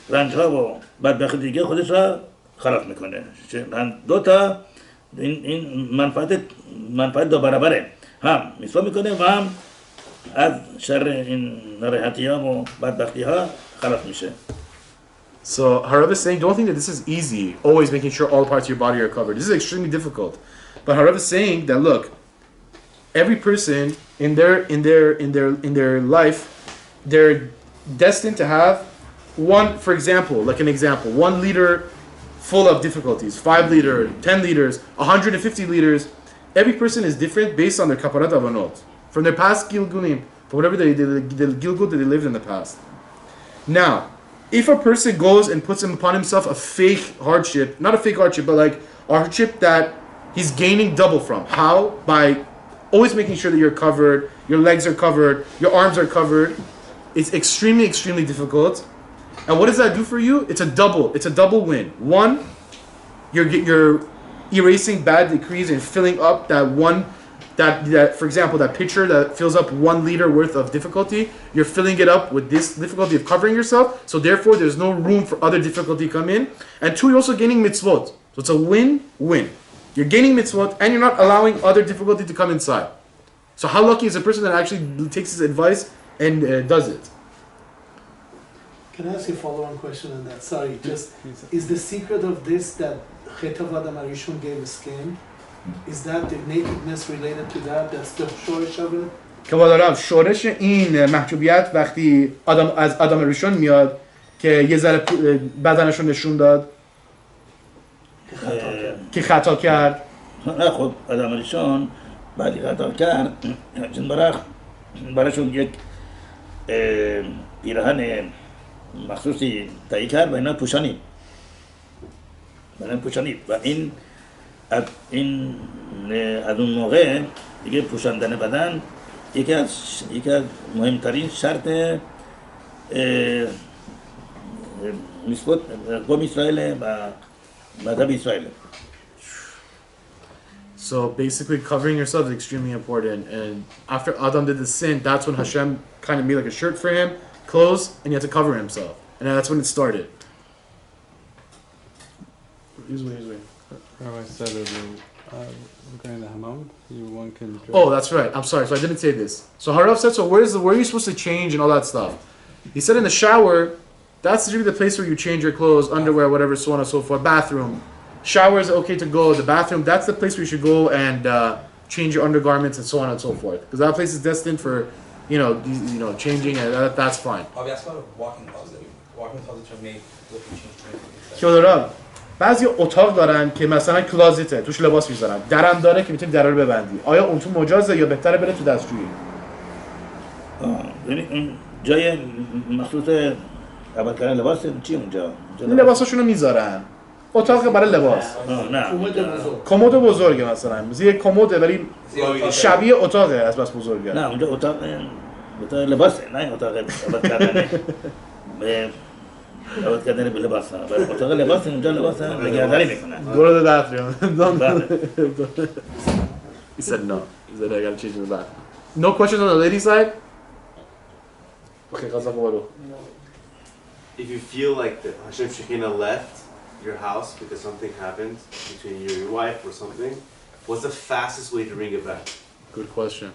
رنج ها و بدبختی دیگه خودش را خلاص میکنه. دو تا این منفعت دو برابره، هم میسوا میکنه و هم از شر این ناراحتی ها و بدبختی ها خلاص میشه. So Harav is saying, don't think that this is easy, always making sure all parts of your body are covered. This is extremely difficult. But Harav is saying that look, every person in their life, they're destined to have one, for example, 1 liter full of difficulties, 5 liter, 10 liters, 150 liters. Every person is different based on their kaparat avanot, from their past gilgulim, from whatever the gilgul that they lived in the past. Now, if a person goes and puts upon himself a fake hardship, not a fake hardship, but like a hardship that he's gaining double from. How? By always making sure that you're covered, your legs are covered, your arms are covered. It's extremely, extremely difficult. And what does that do for you? It's a double win. One, you're erasing bad decrees and filling up that for example, that pitcher that fills up 1 liter worth of difficulty, you're filling it up with this difficulty of covering yourself, so therefore there's no room for other difficulty to come in. And 2, you're also gaining mitzvot. So it's a win-win. You're gaining mitzvot and you're not allowing other difficulty to come inside. So how lucky is a person that actually takes his advice and does it? Can I ask you a follow-on question on that? Sorry, just is the secret of this that Chetav Adam Arishon gave a skin? Is that the nakedness related to that? That's the shortage of it? که با شورش این محجوبیت وقتی از آدم ریشون میاد که یه ذره بدنشون نشون داد که خطا کرد. نه خب آدم ریشون بعدی خطا کرد چون براشون یک پیراهن مخصوصی تهیه کرد و اینا پوشانید و این از اون موقع دیگه پوشاندن بدن یکی از مهمترین شرط نسبت قوم اسرائیل و مذهب اسرائیل. So basically covering yourself is extremely important, and after Adam did the sin, that's when Hashem kind of made like a shirt for him, clothes, and he had to cover himself, and that's when it started. Here's way. Rabbi said regarding the hammam, one can dress. Oh, that's right. I'm sorry. So I didn't say this. So Harav said, so where are you supposed to change and all that stuff? He said in the shower, that's usually the place where you change your clothes, underwear, whatever, so on and so forth. Bathroom. Shower is okay to go. The bathroom, that's the place where you should go and change your undergarments and so on and so forth. Because that place is destined for, changing, and that's fine. I'll ask about walking closet. Walking closets are made with change. کیودارا بعضی اتاق دارن که مثلا کلازته توش لباس میذارن، درم داره که میتونی درا رو ببندی. آیا اون تو مجازه یا بهتره بره تو دستشویی؟ یعنی جای مخصوص عمل کردن لباس چی اونجا؟ لباساشونو میذارن. اتاق برای لباس. نه. کمد بزرگه مثلا. یه کمده ولی شبیه اتاقه از بس بزرگه. نه اونجا اتاق لباسه، نه اتاق عمل کردن. عوض کردن به لباس ها. اتاق لباس اونجا لباس نگهداری میکنن. Go to the bathroom. He said no. He said I gotta change in the bathroom. No questions on the ladies' side? Okay, if you feel like the Hashem Shekhinah left your house because something happened between you and your wife or something, what's the fastest way to bring it back? Good question.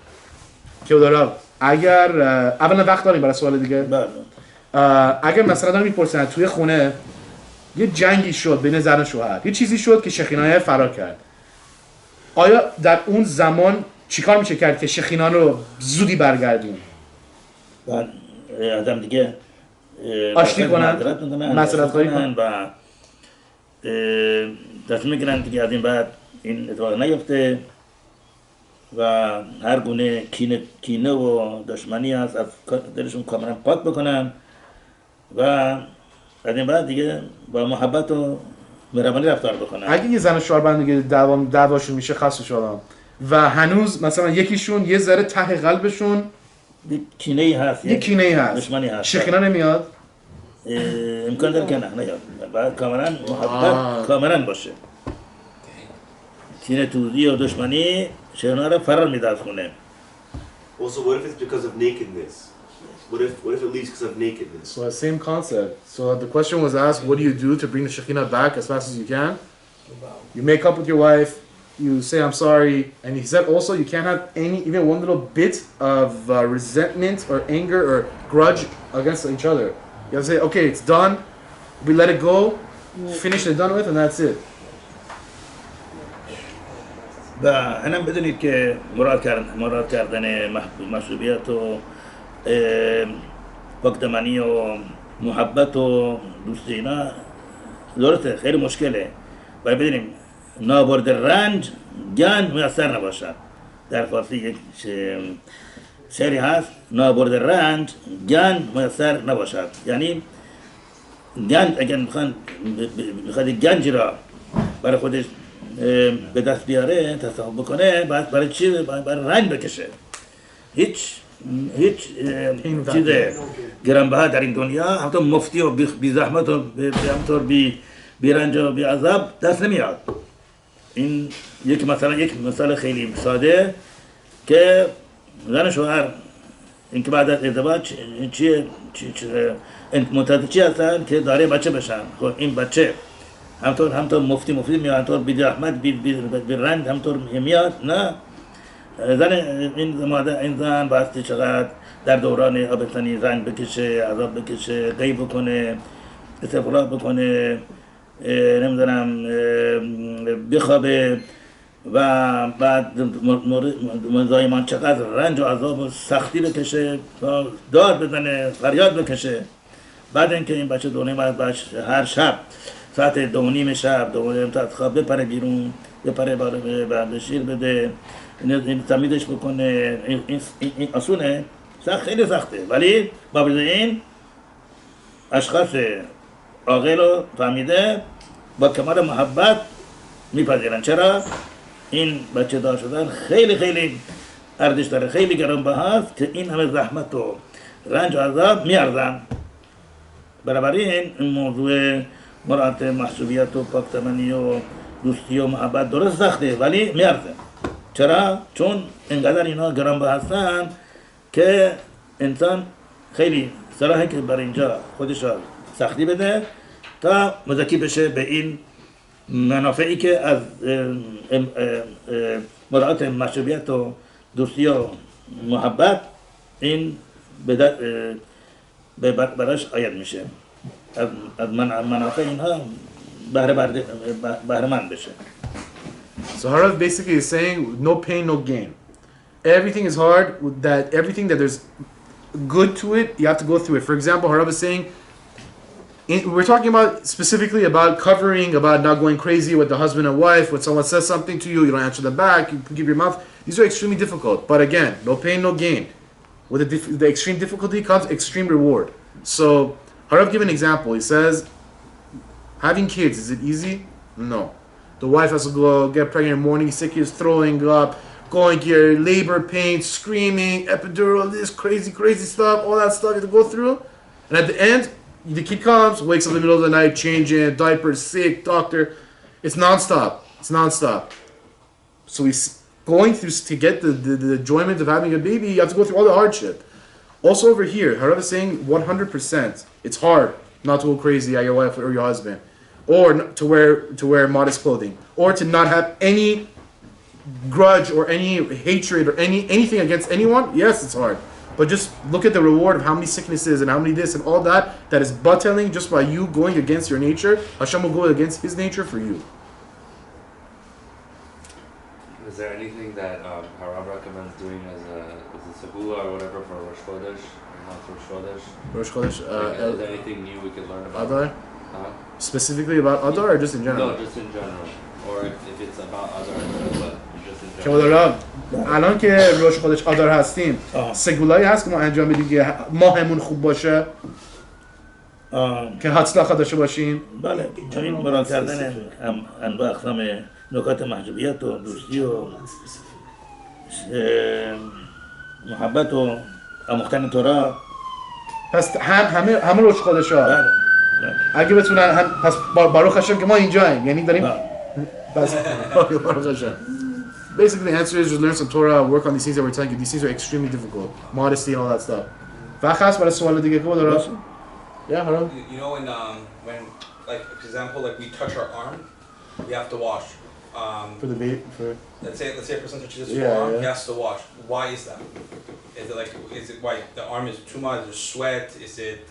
کیودارا اگر اولا وقت داریم برای سوال دیگه؟ بله. اگر مثلا دارم میپرسن توی خونه یه جنگی شد بین زن و شوهر، یه چیزی شد که شخینه فرار کرد، آیا در اون زمان چیکار میشه کرد که شخینه رو زودی برگردون؟ بعد آدم دیگه آشتی کنن، مسئلت خواهی کنن و تصمیم میگیرن که از این بعد این اتفاق نیفته و هر گونه کینه و دشمنی هست از دلشون کاملا پاک بکنن و از این بعد دیگه با محبت و مهربانی رفتار بکنن. اگه یه زن و شوهر با هم دیگه دعواشون میشه خاص شدم و هنوز مثلا یکیشون یه ذره ته قلبشون کینه‌ای هست، دشمنی هست، شخینه نمیاد؟ امکان داره که نیاد. بعد کاملا محبت کاملا باشه. کینه توزی و دشمنی شخینه رو فرار میده از خونه. Also, what if it's because of nakedness? What if it leaves because of nakedness? So the same concept. So the question was asked, what do you do to bring the Shekhinah back as fast as you can? You make up with your wife, you say I'm sorry, and he said also you can't have even one little bit of resentment or anger or grudge against each other. You have to say, okay, it's done, we let it go, finish it, done with, and that's it. و اینم بدونید که مراد کردن مشروبیت و پاکدامنی و محبت و دوستی اینا درسته خیلی مشکله. باید بدونیم نابرد رنج گنج میسر نباشد. در فارسی یک شعری هست نابرد رنج گنج میسر نباشد. یعنی گنج اگر میخواد گنج را برای خودش به دست بیاره تصاحب بکنه برای چی؟ برای رنج بکشه. هیچ چیز گرانبها در این دنیا همطور مفتی و بی زحمت و همطور بی رنج و بی عذاب دست نمیاد. این یک مثال خیلی ساده که زن شوهر این که بعد از ازدواج منتظر چی هستن که داره بچه بشن. خب این بچه همطور مفتی میاد، همطور بی زحمت بی رنج همطور میاد. نه این زن باستی چقدر در دوران آبستنی رنج بکشه، عذاب بکشه، غیب بکنه، استفراغ بکنه، نمیدونم بخوابه، و بعد مزایمان چقدر رنج و عذاب و سختی بکشه تا داد بزنه فریاد بکشه. بعد اینکه این بچه دونه بعد هر شب ساعت 2:30 شب 2:30 تا خواب بپره بیرون، بپره به شیر بده، این تمیزش بکنه، این آسونه، خیلی سخته، ولی با این اشخاص عاقل و فهمیده با کمال محبت میپذیرن. چرا؟ این بچه دار شدن خیلی خیلی ارزش داره، خیلی گرانبهاست که این همه زحمت و رنج و عذاب میارزن. بنابراین این موضوع مراعات محسوبیت و پاکدامنی و دوستی و محبت درست سخته ولی میارزه. چرا؟ چون اینقدر اینا گرانبها هستن که انسان خیلی صلاحه که بر اینجا خودش سختی بده تا مزکی بشه به این منافعی که از مراعات محسوبیت و دوستی و محبت این براش آید میشه، از منافع اینها بهره مند بشه. So Harav basically is saying no pain, no gain. Everything is hard, that everything that there's good to it, you have to go through it. For example, Harav is saying, we're talking about specifically about covering, about not going crazy with the husband and wife. When someone says something to you, you don't answer them back, you keep your mouth. These are extremely difficult. But again, no pain, no gain. With the extreme difficulty comes extreme reward. So Harav give an example. He says, having kids, is it easy? No. The wife has to go get pregnant in the morning, sick is throwing up, going here, labor pain, screaming, epidural, this crazy stuff, all that stuff you have to go through. And at the end, the kid comes, wakes up in the middle of the night, changing, diapers, sick, doctor. It's nonstop. So he's going through, to get the enjoyment of having a baby, you have to go through all the hardship. Also over here, Harav is saying 100%. It's hard not to go crazy at your wife or your husband. Or to wear modest clothing. Or to not have any grudge or any hatred or anything against anyone. Yes, it's hard. But just look at the reward of how many sicknesses and how many this and all that is battling just by you going against your nature. Hashem will go against his nature for you. Is there anything that Harav recommends doing as a segula or whatever for Rosh Chodesh? Not for Rosh Chodesh? Is there anything new we could learn about? Adar? Specifically about Adar or just in general? No, just in general. Or if it's about Adar, but just in که general. الان که روش خودش آدار هستیم سگولایی هست که ما انجام بدیم که ماهمون خوب باشه که حتلا داشته باشیم. بله، چنین مراد کردن انواع اقسام نکات محجوبیت و دوستی و محبت و آموختن تورا. پس همه روش خودش ها اگه بتونن پس باروخ هشم که ما اینجاییم، یعنی داریم بس باروخ هشم. Basically, the answer is just learn some Torah, work on these things that we're telling you. These things are extremely difficult. Modesty and all that stuff. فخاص برای سوال دیگه که داره. Yeah, Harav. You know when like for example like we touch our arm, we have to wash. For the baby, for let's say a person touches his forearm, he has to wash. Why is that? Is it why the arm is too much? Is it sweat? Is it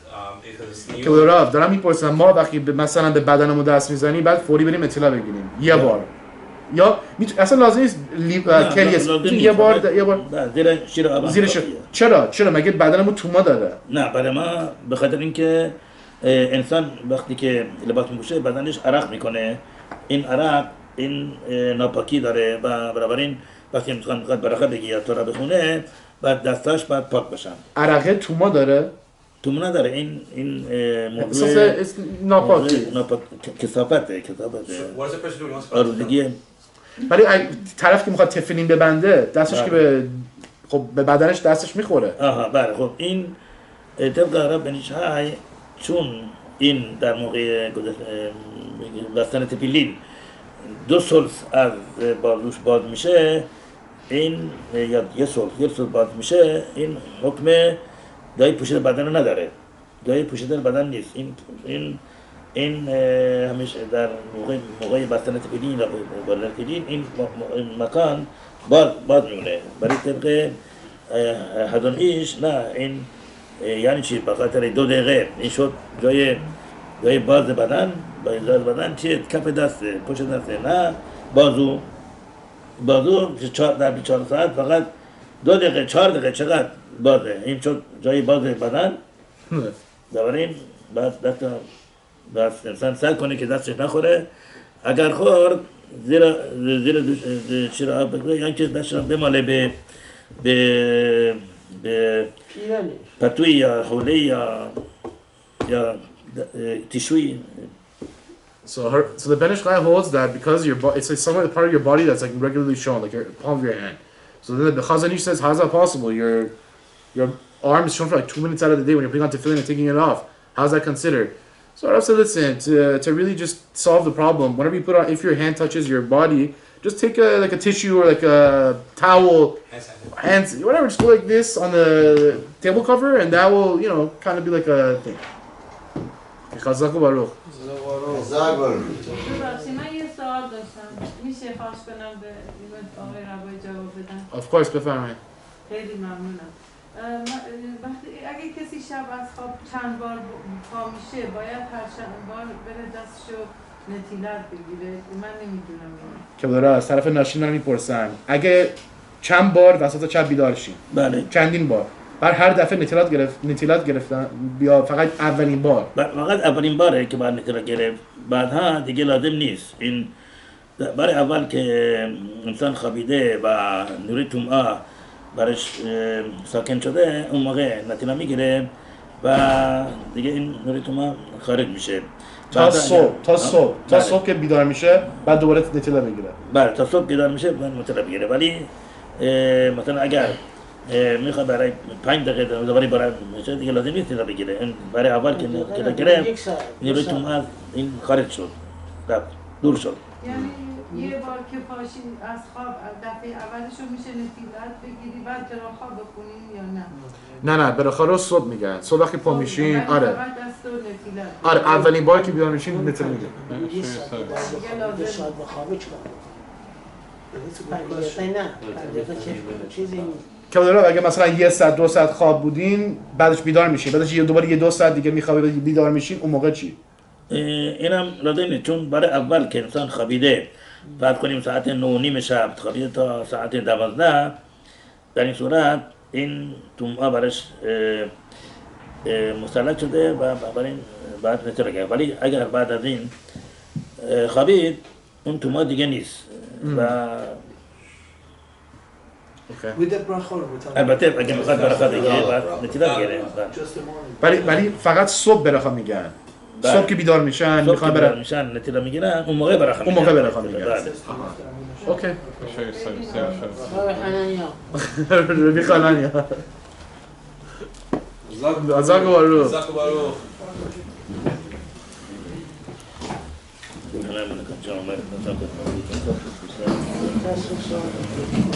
because it's new? که دارم میپرسم ما وقتی مثلا به بدنمون دست میزنیم بعد فوری بریم اطلاع بگیریم یه بار یا اصلا لازم نیست کلیس یه بار زیر چرا مگه بدنمون توما داره؟ نه، برای ما به خاطر اینکه انسان وقتی که لباس میپوشه بدنش عرق میکنه، این عرق این ناپاکی داره و بنابراین وقتی انسان میخواد برخه بگی یا تورا بخونه بعد دستاش باید پاک باشن. عرقه توما داره؟ توما نداره، این موضوع ناپاکی کثافته آلودگی. ولی طرف که میخواد تفلین ببنده دستش که به بدنش دستش میخوره. بله، خب این طبق هراب بنیشهای چون این در موقع بستن تفلین 2 ثلث از بازوش باز میشه، این یا یه ثلث باز میشه، این حکم دایی پوشیده بدن رو نداره، دایی پوشیده بدن نیست. این همیشه در موقع بستن تفلین یا بالر تفلین این مکان باز میمونه. برای طبق هدون ایش نه، این یعنی چی؟ به خاطر 2 دقیقه این شد جای باز بدن، با این بدن چیه؟ کف دسته، پشت دسته، نه بازو بازو 4 ساعت فقط 2 دقیقه 4 دقیقه چقدر بازه این چون جای باز بدن بنابراین بعد انسان سعی کنه که دستش نخوره اگر خورد زیر شیر آب بگذاره یا اینکه دستش رو بماله به پتوی یا حوله یا تشوی. So the Ben Ish Chai holds that because it's like some part of your body that's like regularly shown, like your palm of your hand. So then the Chazon Ish says, how is that possible? Your arm is shown for like 2 minutes out of the day when you're putting on tefillin and taking it off. How is that considered? So Harav said, listen, to really just solve the problem, whenever you put on, if your hand touches your body, just take like a tissue or like a towel, hands, whatever, just go like this on the table cover, and that will, kind of be like a thing. Chazak Baruch. من یه سوال داشتم میشه خواهش کنم به آقای ربایی جواب بدن؟ Of course, بفرمایید. خیلی ممنونم. وقتی اگه کسی شب از خواب چند بار پا میشه باید هر چند بار بره دستشو نتیلت بگیره؟ من نمیدونم که داره از طرف ناشین من میپرسن اگه چند بار وسط شب بیدار شیم، بله چندین بار، بر هر دفعه نتیلت گرفتن یا فقط اولین بار؟ فقط اولین باره که باید نتیلت گرفت، بعدها دیگه لازم نیست. این بار اول که انسان خوابیده و نور طمع برش ساکن شده اون موقع نتیلت میگیره و دیگه این نور طمع خارج میشه تا صبح که بیدار میشه بعد دوباره نتیلت میگیره. بله تا صبح بیدار میشه بعد نتیلت میگیره. ولی مثلا اگر میخواد برای 5 دقیقه دوباره برای میشه دیگه لازم نیست نتیلت بگیره. این برای اول که نتیلت گرفت نیروی طمع این خارج شد، دور شد. یعنی یه بار که پاشی از خواب دفعه اولشو میشه نتیلت بگیری بعد برای خواب بخونیم یا نه؟ نه بالاخره صبح میگن. صبح وقتی پا میشین آره آره اولین بار که بیدار میشین نتیلت میگیره. که اگه مثلا 1 ساعت 2 ساعت خواب بودین بعدش بیدار میشین، بعدش دوباره 1-2 ساعت دیگه میخوابه بیدار میشین، اون موقع چی؟ اینم لازم نیست، چون برای اول که انسان خوابیده بعد کنیم ساعت 9:30 شب خوابیده تا ساعت 12 در این صورت این طمع برش مسلط شده و برای بعد نتیلت گرفت. ولی اگر بعد از این خوابید اون طمع دیگه نیست و البته اگه میخواد برخا بگیره بعد نتیلت گیره. ولی فقط صبح برخا میگن. صبح که بیدار میشن میخوان برن میشن نتیلت میگیرن اون موقع برخا میگن. میگن. اوکی. ربی خالانیا. ازاک بارو.